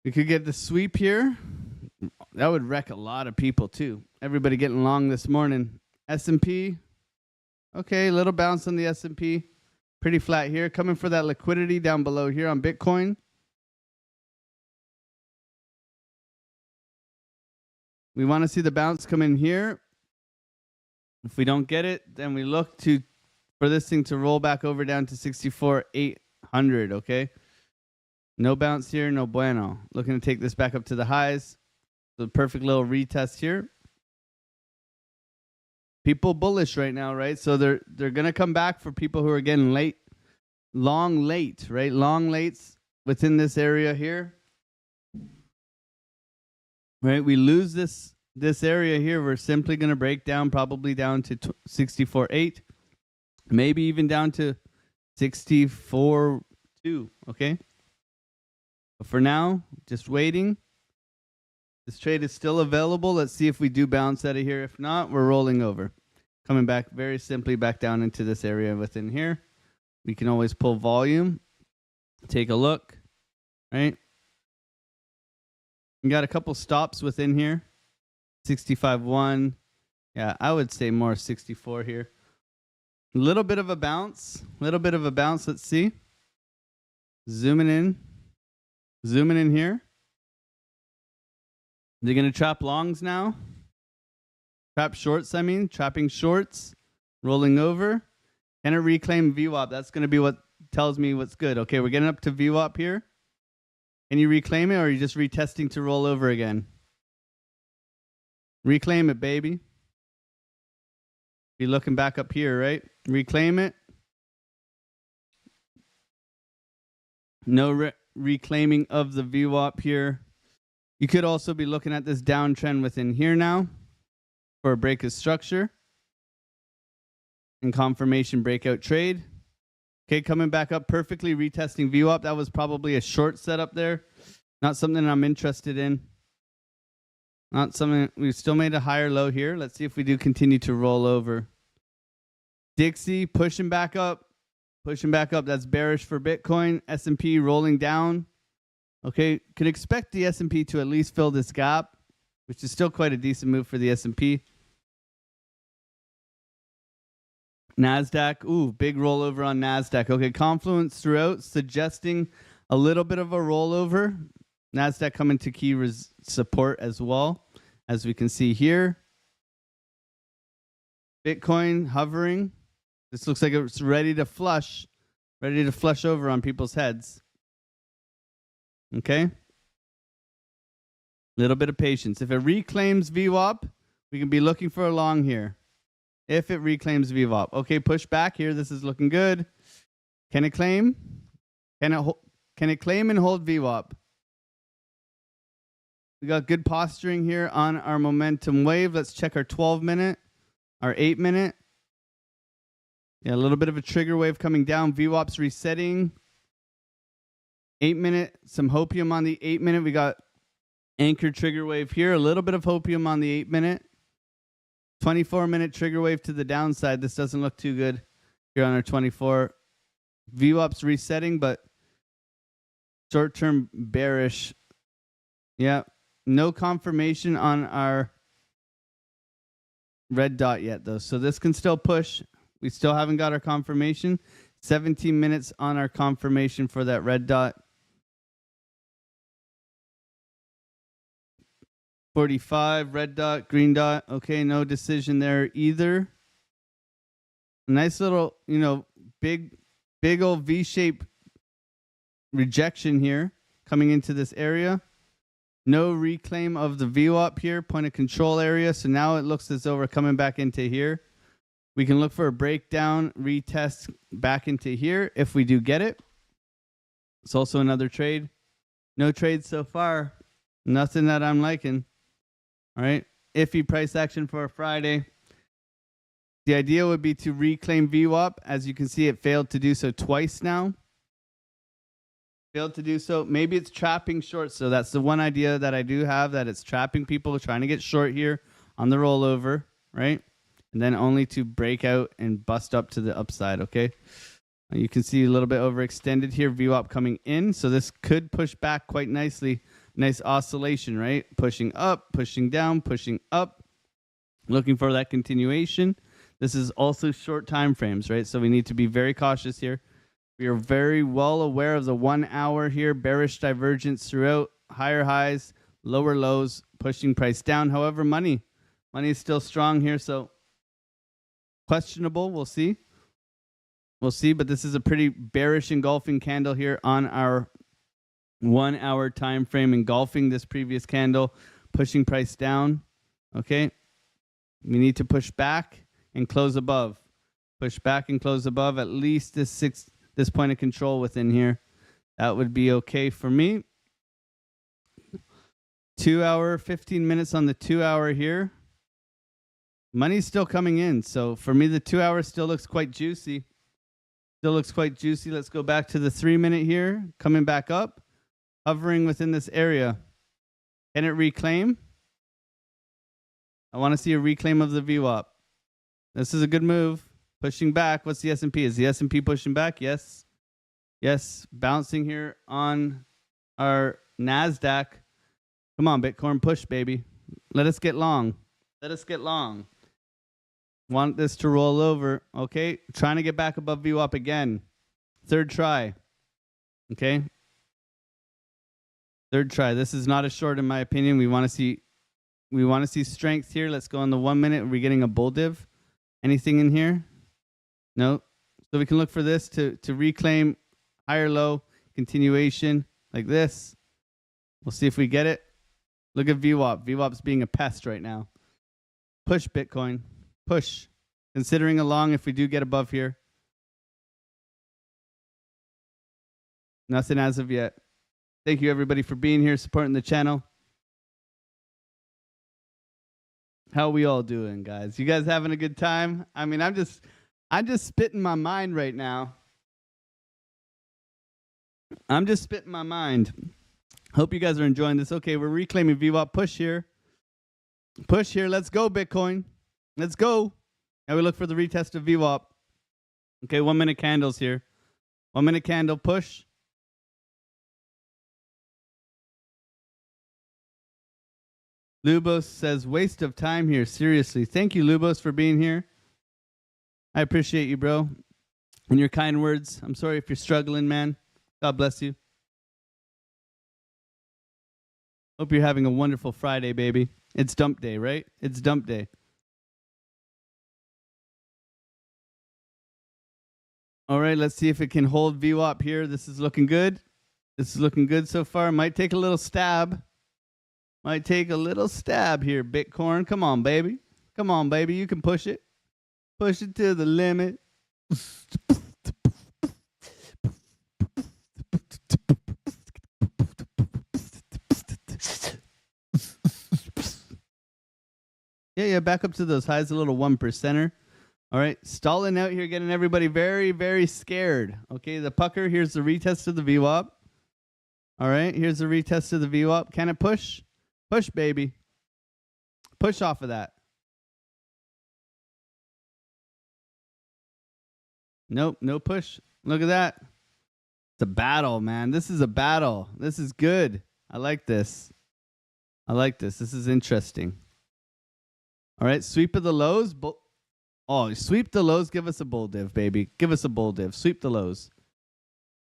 We could get the sweep here. That would wreck a lot of people too. Everybody getting long this morning. S&P. Okay, little bounce on the S&P. Pretty flat here. Coming for that liquidity down below here on Bitcoin. We want to see the bounce come in here. If we don't get it, then we look for this thing to roll back over down to 64,800, okay? No bounce here, no bueno. Looking to take this back up to the highs. The perfect little retest here. People bullish right now, right? So they're going to come back for people who are getting late. Long late, right? Long lates within this area here. Right, we lose this area here. We're simply going to break down, probably down to 64.8, maybe even down to 64.2. Okay. But for now, just waiting. This trade is still available. Let's see if we do bounce out of here. If not, we're rolling over, coming back very simply back down into this area within here. We can always pull volume. Take a look. Right. We got a couple stops within here. 65.1. Yeah, I would say more 64 here. A little bit of a bounce. Let's see. Zooming in here. They're going to trap longs now. Trap shorts, trapping shorts. Rolling over. Can it reclaim VWAP? That's going to be what tells me what's good. Okay, we're getting up to VWAP here. Can you reclaim it, or are you just retesting to roll over again? Reclaim it, baby. Be looking back up here, right? Reclaim it. No reclaiming of the VWAP here. You could also be looking at this downtrend within here now for a break of structure and confirmation breakout trade. Okay, coming back up perfectly, retesting VWAP. That was probably a short setup there. Not something I'm interested in. Not something. We still made a higher low here. Let's see if we do continue to roll over. Dixie pushing back up. That's bearish for Bitcoin. S&P rolling down. Okay, can expect the S&P to at least fill this gap, which is still quite a decent move for the S&P. NASDAQ, ooh, big rollover on NASDAQ. Okay, confluence throughout, suggesting a little bit of a rollover. NASDAQ coming to key support as well, as we can see here. Bitcoin hovering. This looks like it's ready to flush over on people's heads. Okay. Little bit of patience. If it reclaims VWAP, we can be looking for a long here. If it reclaims VWAP. Okay, push back here. This is looking good. Can it claim? Can it claim and hold VWAP? We got good posturing here on our momentum wave. Let's check our 12-minute, our 8-minute. Yeah, a little bit of a trigger wave coming down. VWAP's resetting. 8-minute, some hopium on the 8-minute. We got anchor trigger wave here. A little bit of hopium on the 8-minute. 24-minute trigger wave to the downside. This doesn't look too good here on our 24. VWAP's resetting, but short-term bearish. Yeah, no confirmation on our red dot yet, though. So this can still push. We still haven't got our confirmation. 17 minutes on our confirmation for that red dot. 45, red dot, green dot. Okay, no decision there either. Nice little, big old V-shape rejection here coming into this area. No reclaim of the VWAP here, point of control area. So now it looks as though we're coming back into here. We can look for a breakdown, retest back into here if we do get it. It's also another trade. No trades so far. Nothing that I'm liking. All right. Iffy price action for a Friday. The idea would be to reclaim VWAP. As you can see, it failed to do so twice now. Failed to do so. Maybe it's trapping short. So that's the one idea that I do have, that it's trapping people trying to get short here on the rollover, right? And then only to break out and bust up to the upside, okay? You can see a little bit overextended here, VWAP coming in. So this could push back quite nicely. Nice oscillation, right? Pushing up, pushing down, pushing up. Looking for that continuation. This is also short time frames, right? So we need to be very cautious here. We are very well aware of the 1 hour here. Bearish divergence throughout. Higher highs, lower lows, pushing price down. However, money is still strong here. So questionable. We'll see. We'll see. But this is a pretty bearish engulfing candle here on our 1 hour time frame, engulfing this previous candle, pushing price down. Okay. We need to push back and close above. Push back and close above at least this point of control within here. That would be okay for me. 2 hour, 15 minutes on the 2 hour here. Money's still coming in. So for me, the 2 hour still looks quite juicy. Still looks quite juicy. Let's go back to the 3 minute here. Coming back up. Hovering within this area. Can it reclaim? I want to see a reclaim of the VWAP. This is a good move. Pushing back. What's the S&P? Is the S&P pushing back? Yes. Yes. Bouncing here on our NASDAQ. Come on, Bitcoin. Push, baby. Let us get long. Let us get long. Want this to roll over. Okay. Trying to get back above VWAP again. Third try. Okay. Third try. This is not a short in my opinion. We want to see strength here. Let's go on the 1 minute. Are we getting a bull div? Anything in here? No. So we can look for this to reclaim higher low continuation like this. We'll see if we get it. Look at VWAP. VWAP's being a pest right now. Push Bitcoin. Push. Considering a long if we do get above here. Nothing as of yet. Thank you everybody for being here, supporting the channel. How we all doing, guys? You guys having a good time? I mean, I'm just spitting my mind right now. I'm just spitting my mind. Hope you guys are enjoying this. Okay, we're reclaiming VWAP. Push here. Push here. Let's go, Bitcoin. Let's go. Now we look for the retest of VWAP. Okay, 1 minute candles here. 1 minute candle. Push. Lubos says, waste of time here. Seriously. Thank you, Lubos, for being here. I appreciate you, bro. And your kind words. I'm sorry if you're struggling, man. God bless you. Hope you're having a wonderful Friday, baby. It's dump day, right? It's dump day. All right, let's see if it can hold VWAP here. This is looking good. This is looking good so far. Might take a little stab. Might take a little stab here, Bitcoin. Come on, baby. Come on, baby. You can push it. Push it to the limit. Yeah, back up to those highs, a little 1%er. All right, stalling out here, getting everybody very, very scared. Okay, the pucker, here's the retest of the VWAP. All right, here's the retest of the VWAP. Can it push? Push, baby. Push off of that. Nope, no push. Look at that. It's a battle, man. This is a battle. This is good. I like this. I like this. This is interesting. All right, sweep of the lows. Oh, sweep the lows. Give us a bull div, baby. Give us a bull div. Sweep the lows.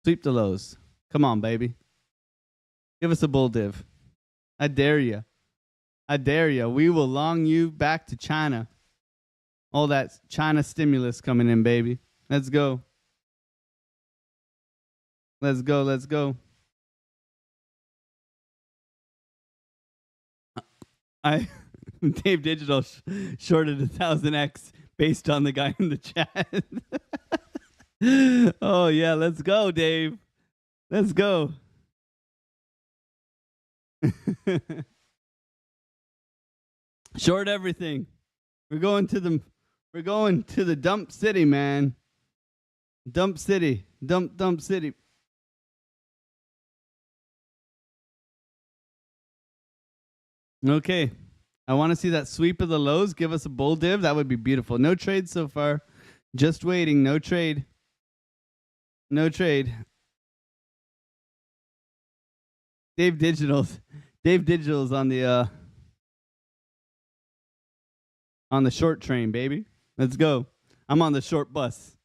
Sweep the lows. Come on, baby. Give us a bull div. I dare you. I dare you. We will long you back to China. All that China stimulus coming in, baby. Let's go. Let's go. Let's go. Dave Digital shorted 1000x based on the guy in the chat. Oh, yeah. Let's go, Dave. Let's go. Short everything. We're going to the dump city, man. Dump city. Dump city. Okay. I want to see that sweep of the lows. Give us a bull div. That would be beautiful. No trade so far. Just waiting. No trade. No trade. Dave Digital's on the short train, baby. Let's go. I'm on the short bus.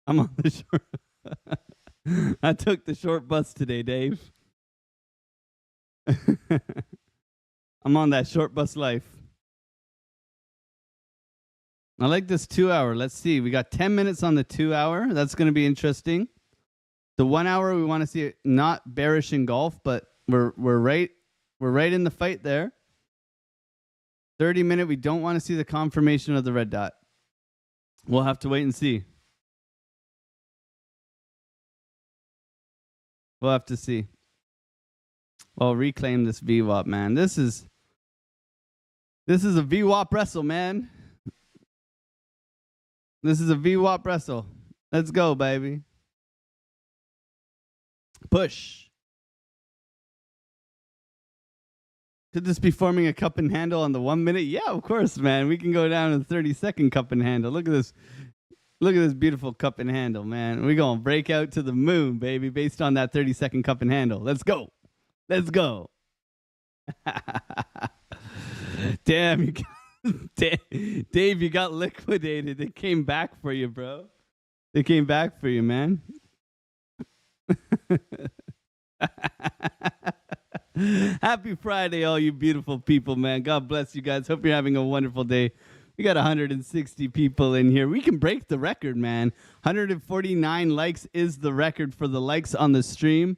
I'm on the short. I took the short bus today, Dave. I'm on that short bus life. I like this 2 hour. Let's see. We got 10 minutes on the 2 hour. That's going to be interesting. The 1 hour, we want to see it not bearish in golf, but we're right in the fight there. 30-minute, we don't want to see the confirmation of the red dot. We'll have to wait and see. We'll have to see. Well, reclaim this VWAP, man. This is a VWAP wrestle, man. This is a VWAP wrestle. Let's go, baby. Push. Could this be forming a cup and handle on the 1 minute? Yeah, of course, man. We can go down to the 30-second cup and handle. Look at this. Look at this beautiful cup and handle, man. We're going to break out to the moon, baby, based on that 30-second cup and handle. Let's go. Let's go. Damn, Dave, you got liquidated. They came back for you, bro. They came back for you, man. Happy Friday, all you beautiful people, man. God bless you guys. Hope you're having a wonderful day. We got 160 people in here. We can break the record, man. 149 likes is the record for the likes on the stream.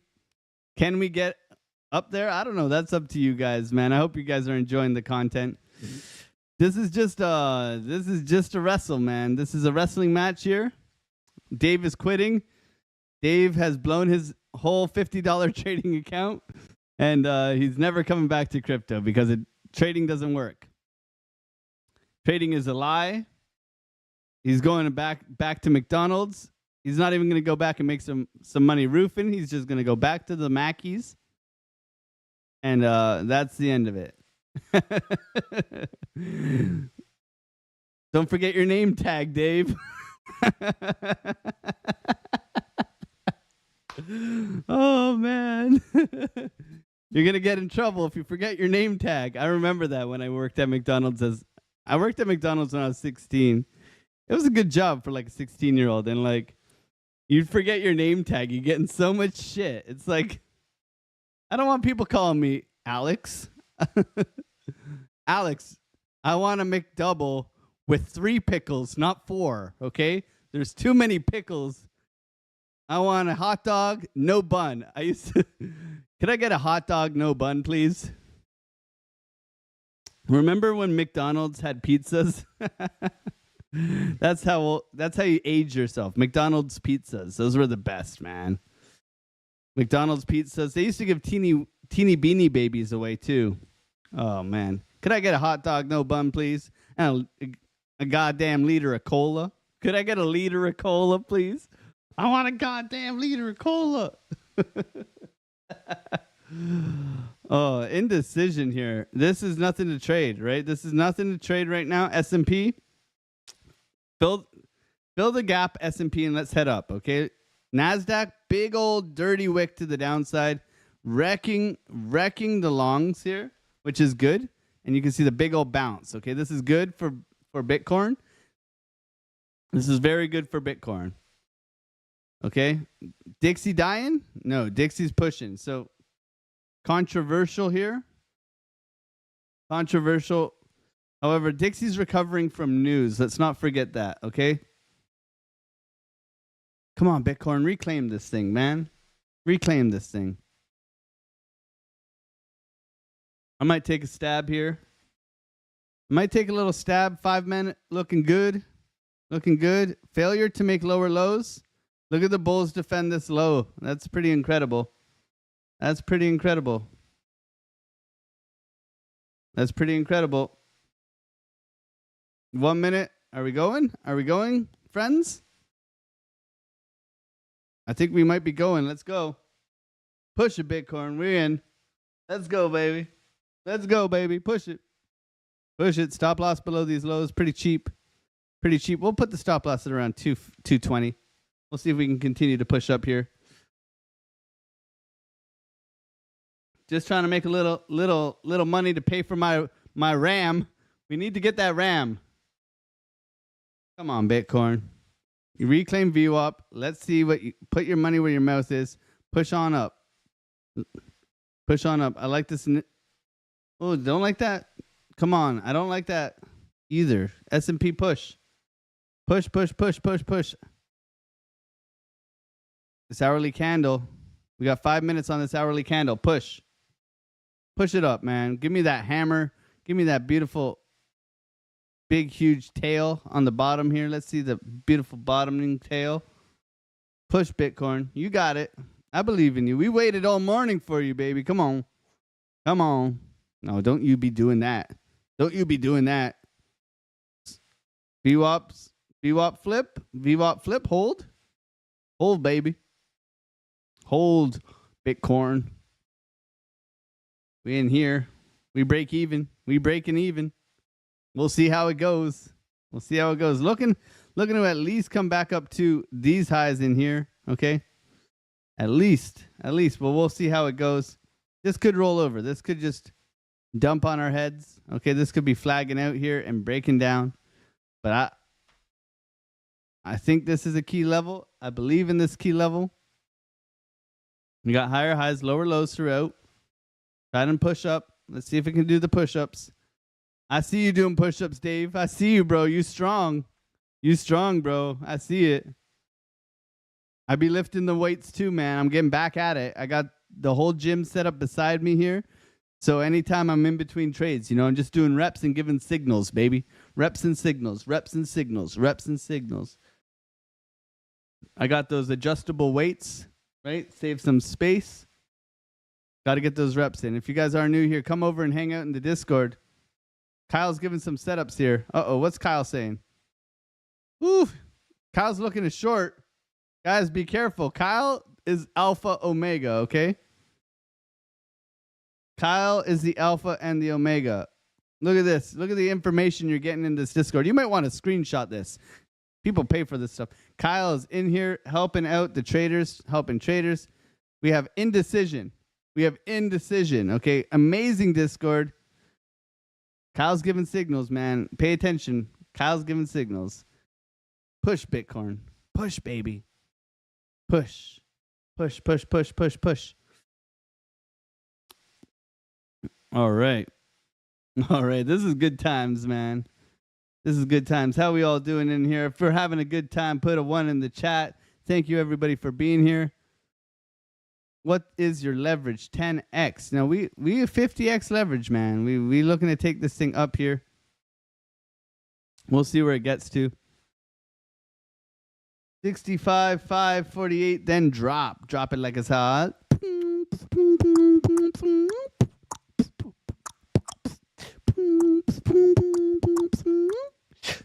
Can we get up there? I don't know. That's up to you guys, man. I hope you guys are enjoying the content. This is just a wrestle, man. This is a wrestling match here. Dave is quitting. Dave has blown his whole $50 trading account, and he's never coming back to crypto because trading doesn't work. Trading is a lie. He's going back to McDonald's. He's not even going to go back and make some money roofing. He's just going to go back to the Mackies, and that's the end of it. Don't forget your name tag, Dave. Oh, man. You're going to get in trouble if you forget your name tag. I remember that when I worked at McDonald's. I worked at McDonald's when I was 16. It was a good job for like a 16-year-old. And like, you'd forget your name tag. You're getting so much shit. It's like, I don't want people calling me Alex. Alex, I want a McDouble with 3 pickles, not 4, okay? There's too many pickles. I want a hot dog, no bun. Could I get a hot dog, no bun, please? Remember when McDonald's had pizzas? That's how you age yourself. McDonald's pizzas. Those were the best, man. McDonald's pizzas. They used to give teeny beanie babies away too. Oh man. Could I get a hot dog, no bun, please? And a goddamn liter of cola. Could I get a liter of cola, please? I want a goddamn liter of cola. Oh, indecision here. This is nothing to trade, right? This is nothing to trade right now. S&P. Fill the gap, S&P, and let's head up, okay? NASDAQ, big old dirty wick to the downside, wrecking the longs here, which is good. And you can see the big old bounce, okay? This is good for Bitcoin. This is very good for Bitcoin. Okay? Dixie dying? No, Dixie's pushing. So controversial here. Controversial. However, Dixie's recovering from news. Let's not forget that, okay? Come on, Bitcoin, reclaim this thing, man. Reclaim this thing. I might take a stab here. I might take a little stab. 5 minute, looking good. Looking good. Failure to make lower lows. Look at the bulls defend this low. That's pretty incredible. That's pretty incredible. That's pretty incredible. 1 minute. Are we going? Are we going, friends? I think we might be going. Let's go. Push it, Bitcoin. We're in. Let's go, baby. Let's go, baby. Push it. Push it. Stop loss below these lows. Pretty cheap. Pretty cheap. We'll put the stop loss at around 220. We'll see if we can continue to push up here. Just trying to make a little money to pay for my RAM. We need to get that RAM. Come on, Bitcoin. You reclaim VWAP. Let's see what you put your money where your mouth is. Push on up. Push on up. I like this. Oh, don't like that. Come on. I don't like that either. S&P push. Push, push, push, push, push. This hourly candle. We got 5 minutes on this hourly candle. Push. Push it up, man. Give me that hammer. Give me that beautiful, big, huge tail on the bottom here. Let's see the beautiful bottoming tail. Push, Bitcoin. You got it. I believe in you. We waited all morning for you, baby. Come on. Come on. No, don't you be doing that. Don't you be doing that. VWAP flip. VWAP flip. Hold. Hold, baby. Hold, Bitcoin. We in here. We break even. We breaking even. We'll see how it goes. We'll see how it goes. Looking to at least come back up to these highs in here. Okay. At least. But we'll see how it goes. This could roll over. This could just dump on our heads. Okay. This could be flagging out here and breaking down. But I think this is a key level. I believe in this key level. We got higher highs, lower lows throughout. Try and push up. Let's see if we can do the push-ups. I see you doing push-ups, Dave. I see you, bro. You strong. You strong, bro. I see it. I be lifting the weights too, man. I'm getting back at it. I got the whole gym set up beside me here. So anytime I'm in between trades, I'm just doing reps and giving signals, baby. Reps and signals, reps and signals, reps and signals. I got those adjustable weights, right? Save some space. Got to get those reps in. If you guys are new here, come over and hang out in the Discord. Kyle's giving some setups here. Uh-oh, what's Kyle saying? Ooh, Kyle's looking to short. Guys, be careful. Kyle is alpha omega, okay? Kyle is the alpha and the omega. Look at this. Look at the information you're getting in this Discord. You might want to screenshot this. People pay for this stuff. Kyle is in here helping out the traders, helping traders. We have indecision. Okay? Amazing Discord. Kyle's giving signals, man. Pay attention. Kyle's giving signals. Push, Bitcoin. Push, baby. Push. Push, push, push, push, push. All right. This is good times, man. This is good times. How we all doing in here? If we're having a good time, put a 1 in the chat. Thank you, everybody, for being here. What is your leverage? 10x. Now we have 50x leverage, man. We looking to take this thing up here. We'll see where it gets to. 65, 548, then drop. Drop it like it's hot.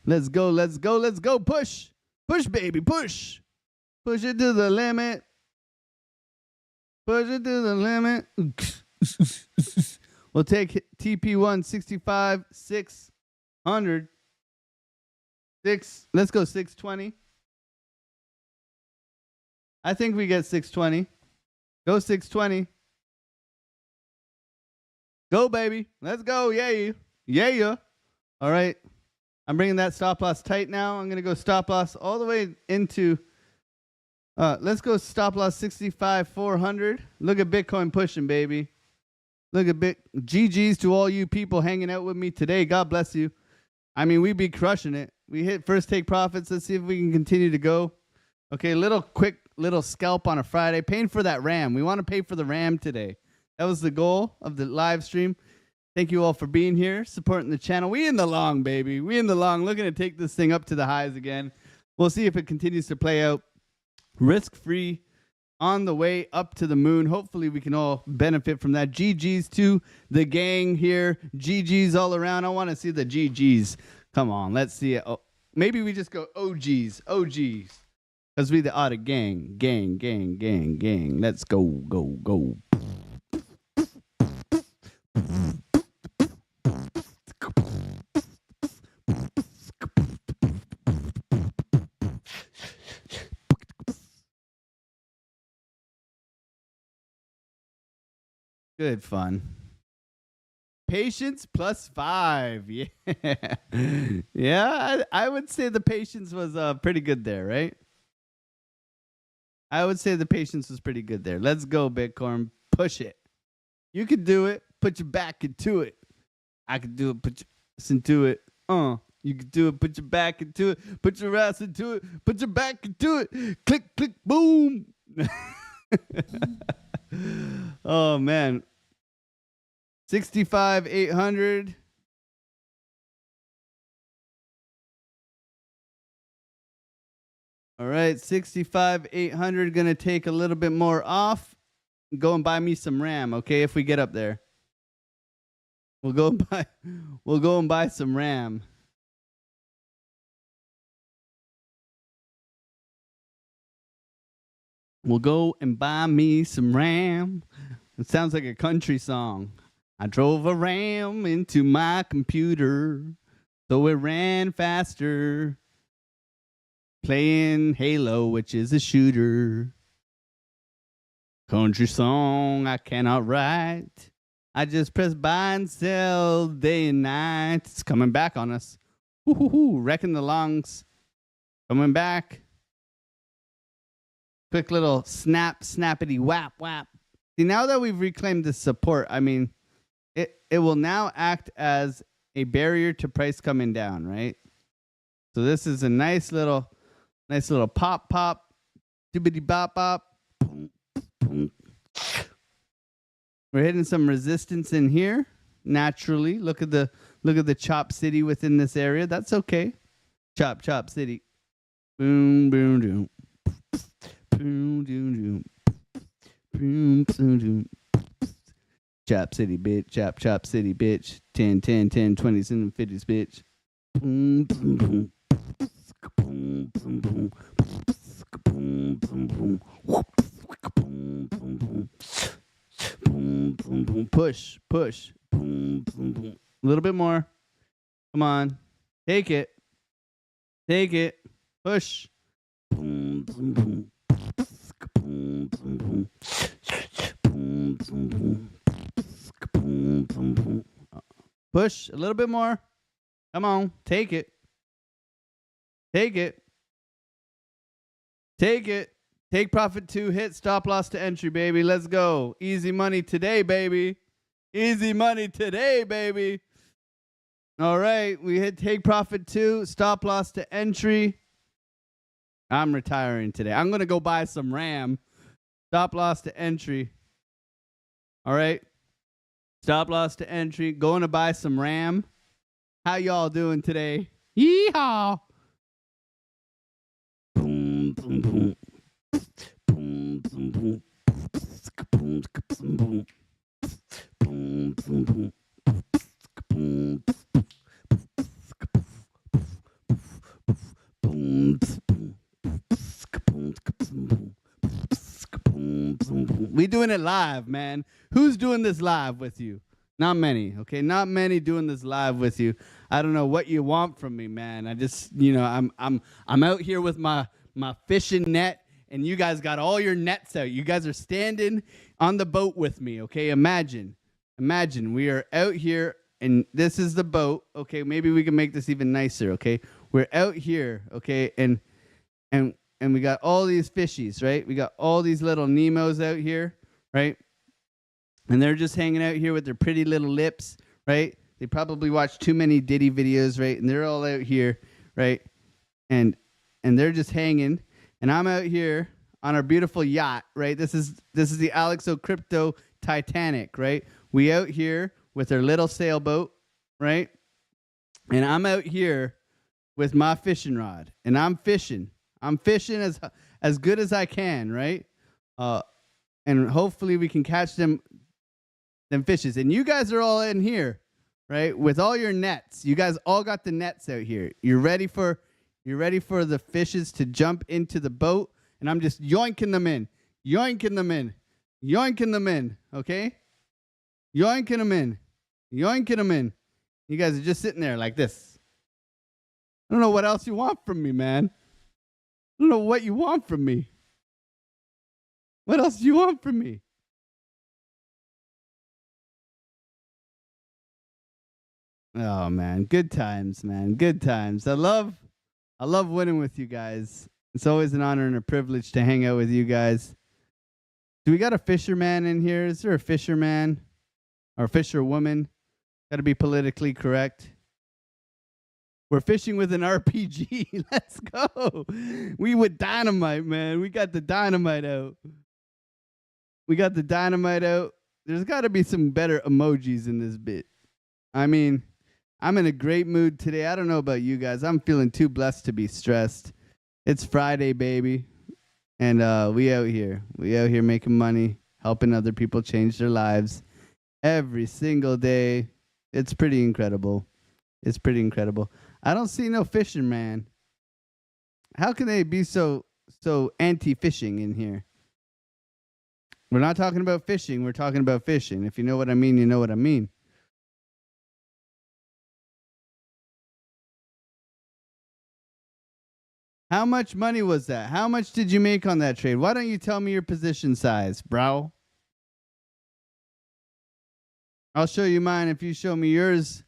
Let's go, let's go, let's go. Push. Push, baby, push. Push it to the limit. Push it to the limit. We'll take TP1 65, 600. Let's go 620. I think we get 620. Go 620. Go, baby. Let's go. Yeah. Yeah. All right. I'm bringing that stop loss tight now. I'm going to go stop loss all the way into, let's go stop loss 65, 400. Look at Bitcoin pushing, baby. Look at GG's to all you people hanging out with me today. God bless you. I mean, we be crushing it. We hit first take profits. Let's see if we can continue to go. Okay, quick little scalp on a Friday. Paying for that RAM. We want to pay for the RAM today. That was the goal of the live stream. Thank you all for being here, supporting the channel. We in the long, baby. We in the long, looking to take this thing up to the highs again. We'll see if it continues to play out risk-free on the way up to the moon. Hopefully, we can all benefit from that. GG's to the gang here. GG's all around. I want to see the GG's. Come on, let's see it. Oh, maybe we just go OG's. Because we the odd gang. Let's go. Good fun. Patience +5. Yeah. Yeah, I would say the patience was pretty good there, right? I would say the patience was pretty good there. Let's go, Bitcoin. Push it. You could do it. Put your back into it. I could do it. Put your ass into it. You could do it. Put your back into it. Put your ass into it. Put your back into it. Click, click, boom. Oh, man. 65, 800. All right, 65, 800. Gonna take a little bit more off. Go and buy me some RAM, okay? If we get up there, we'll go and buy some RAM. We'll go and buy me some RAM. It sounds like a country song. I drove a RAM into my computer, so it ran faster. Playing Halo, which is a shooter. Country song I cannot write. I just press buy and sell day and night. It's coming back on us. Woo-hoo-hoo, wrecking the lungs. Coming back. Quick little snappity whap. See, now that we've reclaimed the support, I mean, it will now act as a barrier to price coming down, right? So this is a nice little pop, doobity bop. We're hitting some resistance in here naturally. Look at the chop city within this area. That's okay. Chop city. Boom boom doom. Boom doom doom. Boom boom doom. Chop city bitch. Chop city bitch. 10 20s and 50s bitch. Boom boom boom. Boom boom boom. Boom boom boom. Boom boom boom. Boom boom boom. Push. Boom boom boom. A little bit more. Come on. Take it. Push. Boom boom boom. Boom boom boom. Boom boom boom. Boom boom boom. Push a little bit more. Come on. Take it. Take profit 2, hit stop loss to entry, baby. Let's go. Easy money today, baby. All right, we hit take profit 2, stop loss to entry. I'm retiring today. I'm going to go buy some RAM. Stop loss to entry. All right. Stop loss to entry. Going to buy some RAM. How y'all doing today? Yeehaw. Boom, boom, boom. Boom, boom, boom. Boom, boom, boom. Boom, boom, boom. Boom, we doing it live, man. Who's doing this live with you? Not many, okay? Not many doing this live with you. I don't know what you want from me, man. I just, I'm out here with my fishing net, and you guys got all your nets out. You guys are standing on the boat with me, okay? Imagine we are out here, and this is the boat, okay? Maybe we can make this even nicer, okay? We're out here, okay? And we got all these fishies, right? We got all these little Nemos out here, right? And they're just hanging out here with their pretty little lips, right? They probably watch too many Diddy videos, right? And they're all out here, right? And they're just hanging. And I'm out here on our beautiful yacht, right? This is the Alexo Crypto Titanic, right? We out here with our little sailboat, right? And I'm out here with my fishing rod, and I'm fishing. I'm fishing as good as I can, right? And hopefully we can catch them fishes. And you guys are all in here, right? With all your nets. You guys all got the nets out here. You're ready for the fishes to jump into the boat, and I'm just yoinking them in. Yoinking them in. Yoinking them in, okay? Yoinking them in. Yoinking them in. You guys are just sitting there like this. I don't know what else you want from me, man. I don't know what you want from me. What else do you want from me? Oh man, good times, man. Good times. I love winning with you guys. It's always an honor and a privilege to hang out with you guys. Do we got a fisherman in here? Is there a fisherman or a fisherwoman? Got to be politically correct. We're fishing with an RPG. Let's go. We with dynamite, man. We got the dynamite out. We got the dynamite out. There's got to be some better emojis in this bit. I mean, I'm in a great mood today. I don't know about you guys. I'm feeling too blessed to be stressed. It's Friday, baby. And we out here. We out here making money, helping other people change their lives every single day. It's pretty incredible. It's pretty incredible. I don't see no fishing, man. How can they be so anti-fishing in here? We're not talking about fishing. We're talking about fishing. If you know what I mean, you know what I mean. How much money was that? How much did you make on that trade? Why don't you tell me your position size, bro? I'll show you mine if you show me yours.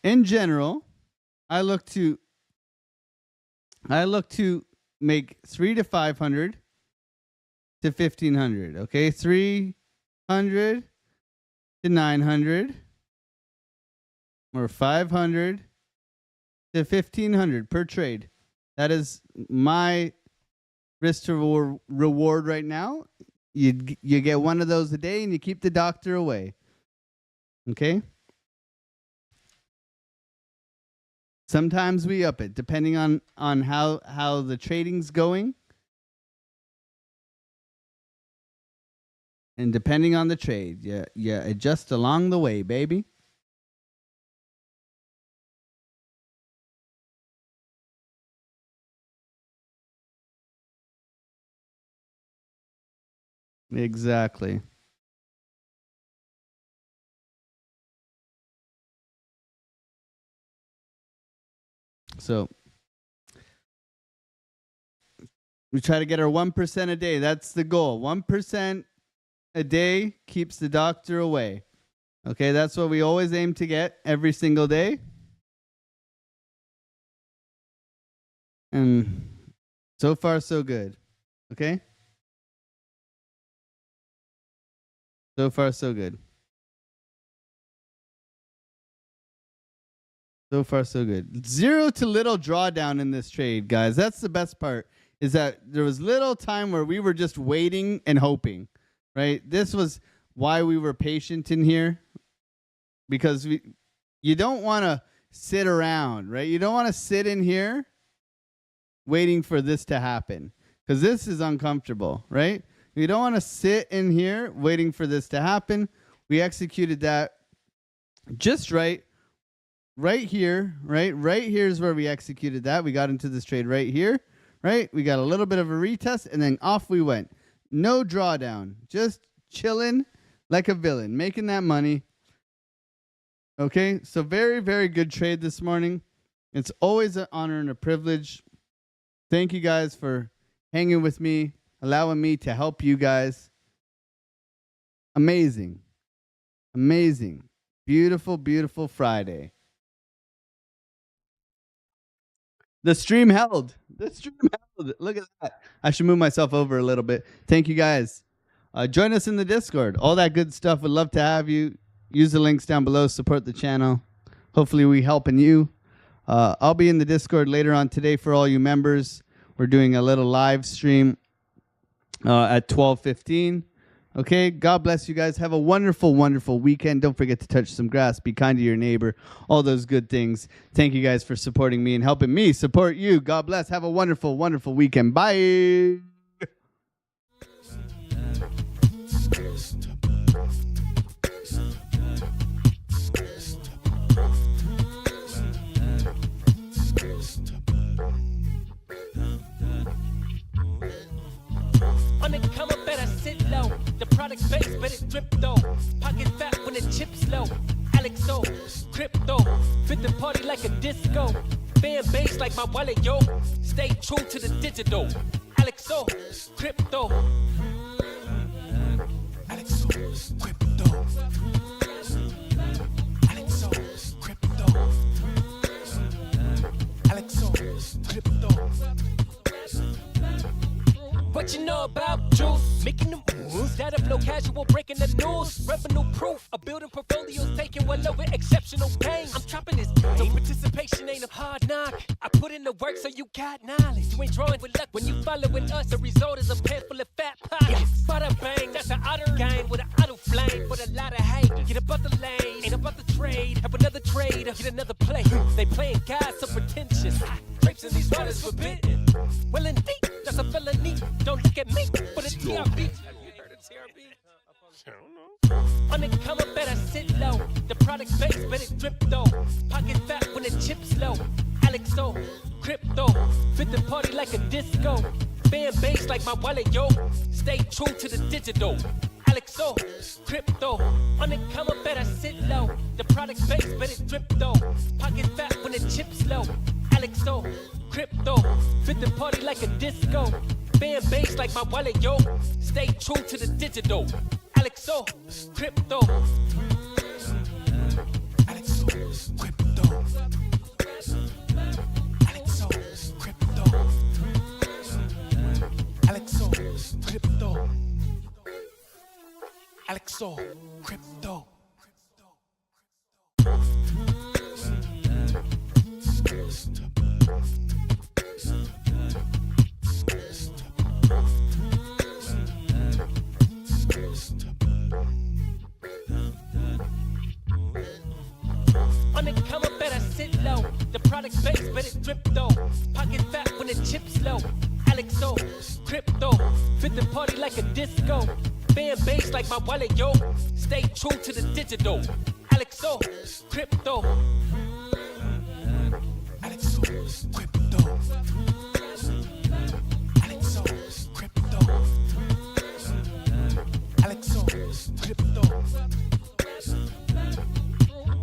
In general, I look to make 3 to 500 to 1500. Okay, 300 to 900, or 500 to 1500 per trade. That is my risk to reward right now. You get one of those a day, and you keep the doctor away. Okay. Sometimes we up it, depending on how the trading's going. And depending on the trade, you adjust along the way, baby. Exactly. So we try to get our 1% a day. That's the goal. 1% a day keeps the doctor away. Okay, that's what we always aim to get every single day. And so far, so good. Okay? So far, so good. So far, so good. Zero to little drawdown in this trade, guys. That's the best part. is that there was little time where we were just waiting and hoping, right? This was why we were patient in here, because you don't want to sit around, right? You don't want to sit in here waiting for this to happen, because this is uncomfortable, right? You don't want to sit in here waiting for this to happen. We executed that just right here, right? Right here is where we executed that. We got into this trade right here, right? We got a little bit of a retest, and then off we went. No drawdown, just chilling like a villain, making that money. Okay, so very, very good trade this morning. It's always an honor and a privilege. Thank you guys for hanging with me, allowing me to help you guys. Amazing. Amazing. Beautiful, beautiful Friday. The stream held. The stream held. Look at that. I should move myself over a little bit. Thank you guys. Join us in the Discord. All that good stuff. Would love to have you. Use the links down below. Support the channel. Hopefully we helping you. I'll be in the Discord later on today for all you members. We're doing a little live stream at 12:15. Okay, God bless you guys. Have a wonderful, wonderful weekend. Don't forget to touch some grass. Be kind to your neighbor. All those good things. Thank you guys for supporting me and helping me support you. God bless. Have a wonderful, wonderful weekend. Bye. On the come up, better sit low. The product base, better drip though. Pocket fat when the chips low. Alexo, crypto, fit the party like a disco. Fan base like my wallet, yo. Stay true to the digital. Alexo, crypto. Alexo, crypto. Alexo, crypto. Alexo, crypto. What you know about juice? Making the moves. Data flow casual, breaking the news. Revenue proof. A building portfolios taking well over exceptional pain. I'm trapping this. So participation ain't a hard knock. I put in the work so you got knowledge. You ain't drawing with luck when you following us. The result is a pants full of fat pockets. Bada bang, that's an otter gang with an auto flame. With a lot of hate. Get about the lane, ain't about the trade. Have another trade, get another play. They playing guys so pretentious. Grapes in these waters forbidden. Well indeed, that's a felony. Don't look at me for the TRB. Have you heard of TRB? I don't know. On the come up, better sit low. The product base, better drip though. Pocket fat when the chips low. Alexo, crypto, fit the party like a disco. Fan base like my wallet, yo. Stay true to the digital. Alexo, crypto, on the come up, better sit low. The product base, better drip though. Pocket fat when the chips low. Alexo, crypto, fit the party like a disco. Fan base like my wallet, yo. Stay true to the digital. Alexo, crypto. Alexo, crypto. Alexo, crypto. Alexo, crypto. Alexo, crypto. On the come up, better sit low. The product base, better drip though. Pocket fat when the chips low. Alexo, crypto, fit the party like a disco. Fan base like my wallet, yo. Stay true to the digital. Alexo, crypto. Alexo, crypto. Alexo, crypto. Alexo, crypto.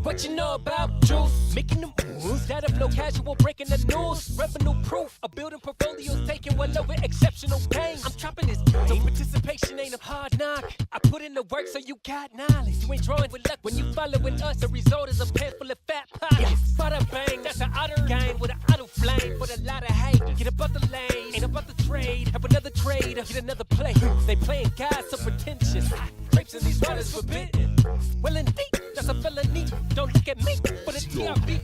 What you know about juice? Making the moves. Data flow casual, breaking the news. Revenue proof. A building portfolios taking well over exceptional pain. I'm trapping this. So participation ain't a hard knock. I put in the work so you got knowledge. You ain't drawing with luck when you following us. The result is a pants full of fat pockets. Bada bang, that's an otter gang with an auto flame. With a lot of hate. Get about the lane, ain't about the trade. Have another trade, get another play. They playing guys so pretentious. Grapes in these waters forbidden. Well indeed, that's a felony. Don't look at me for the TRB.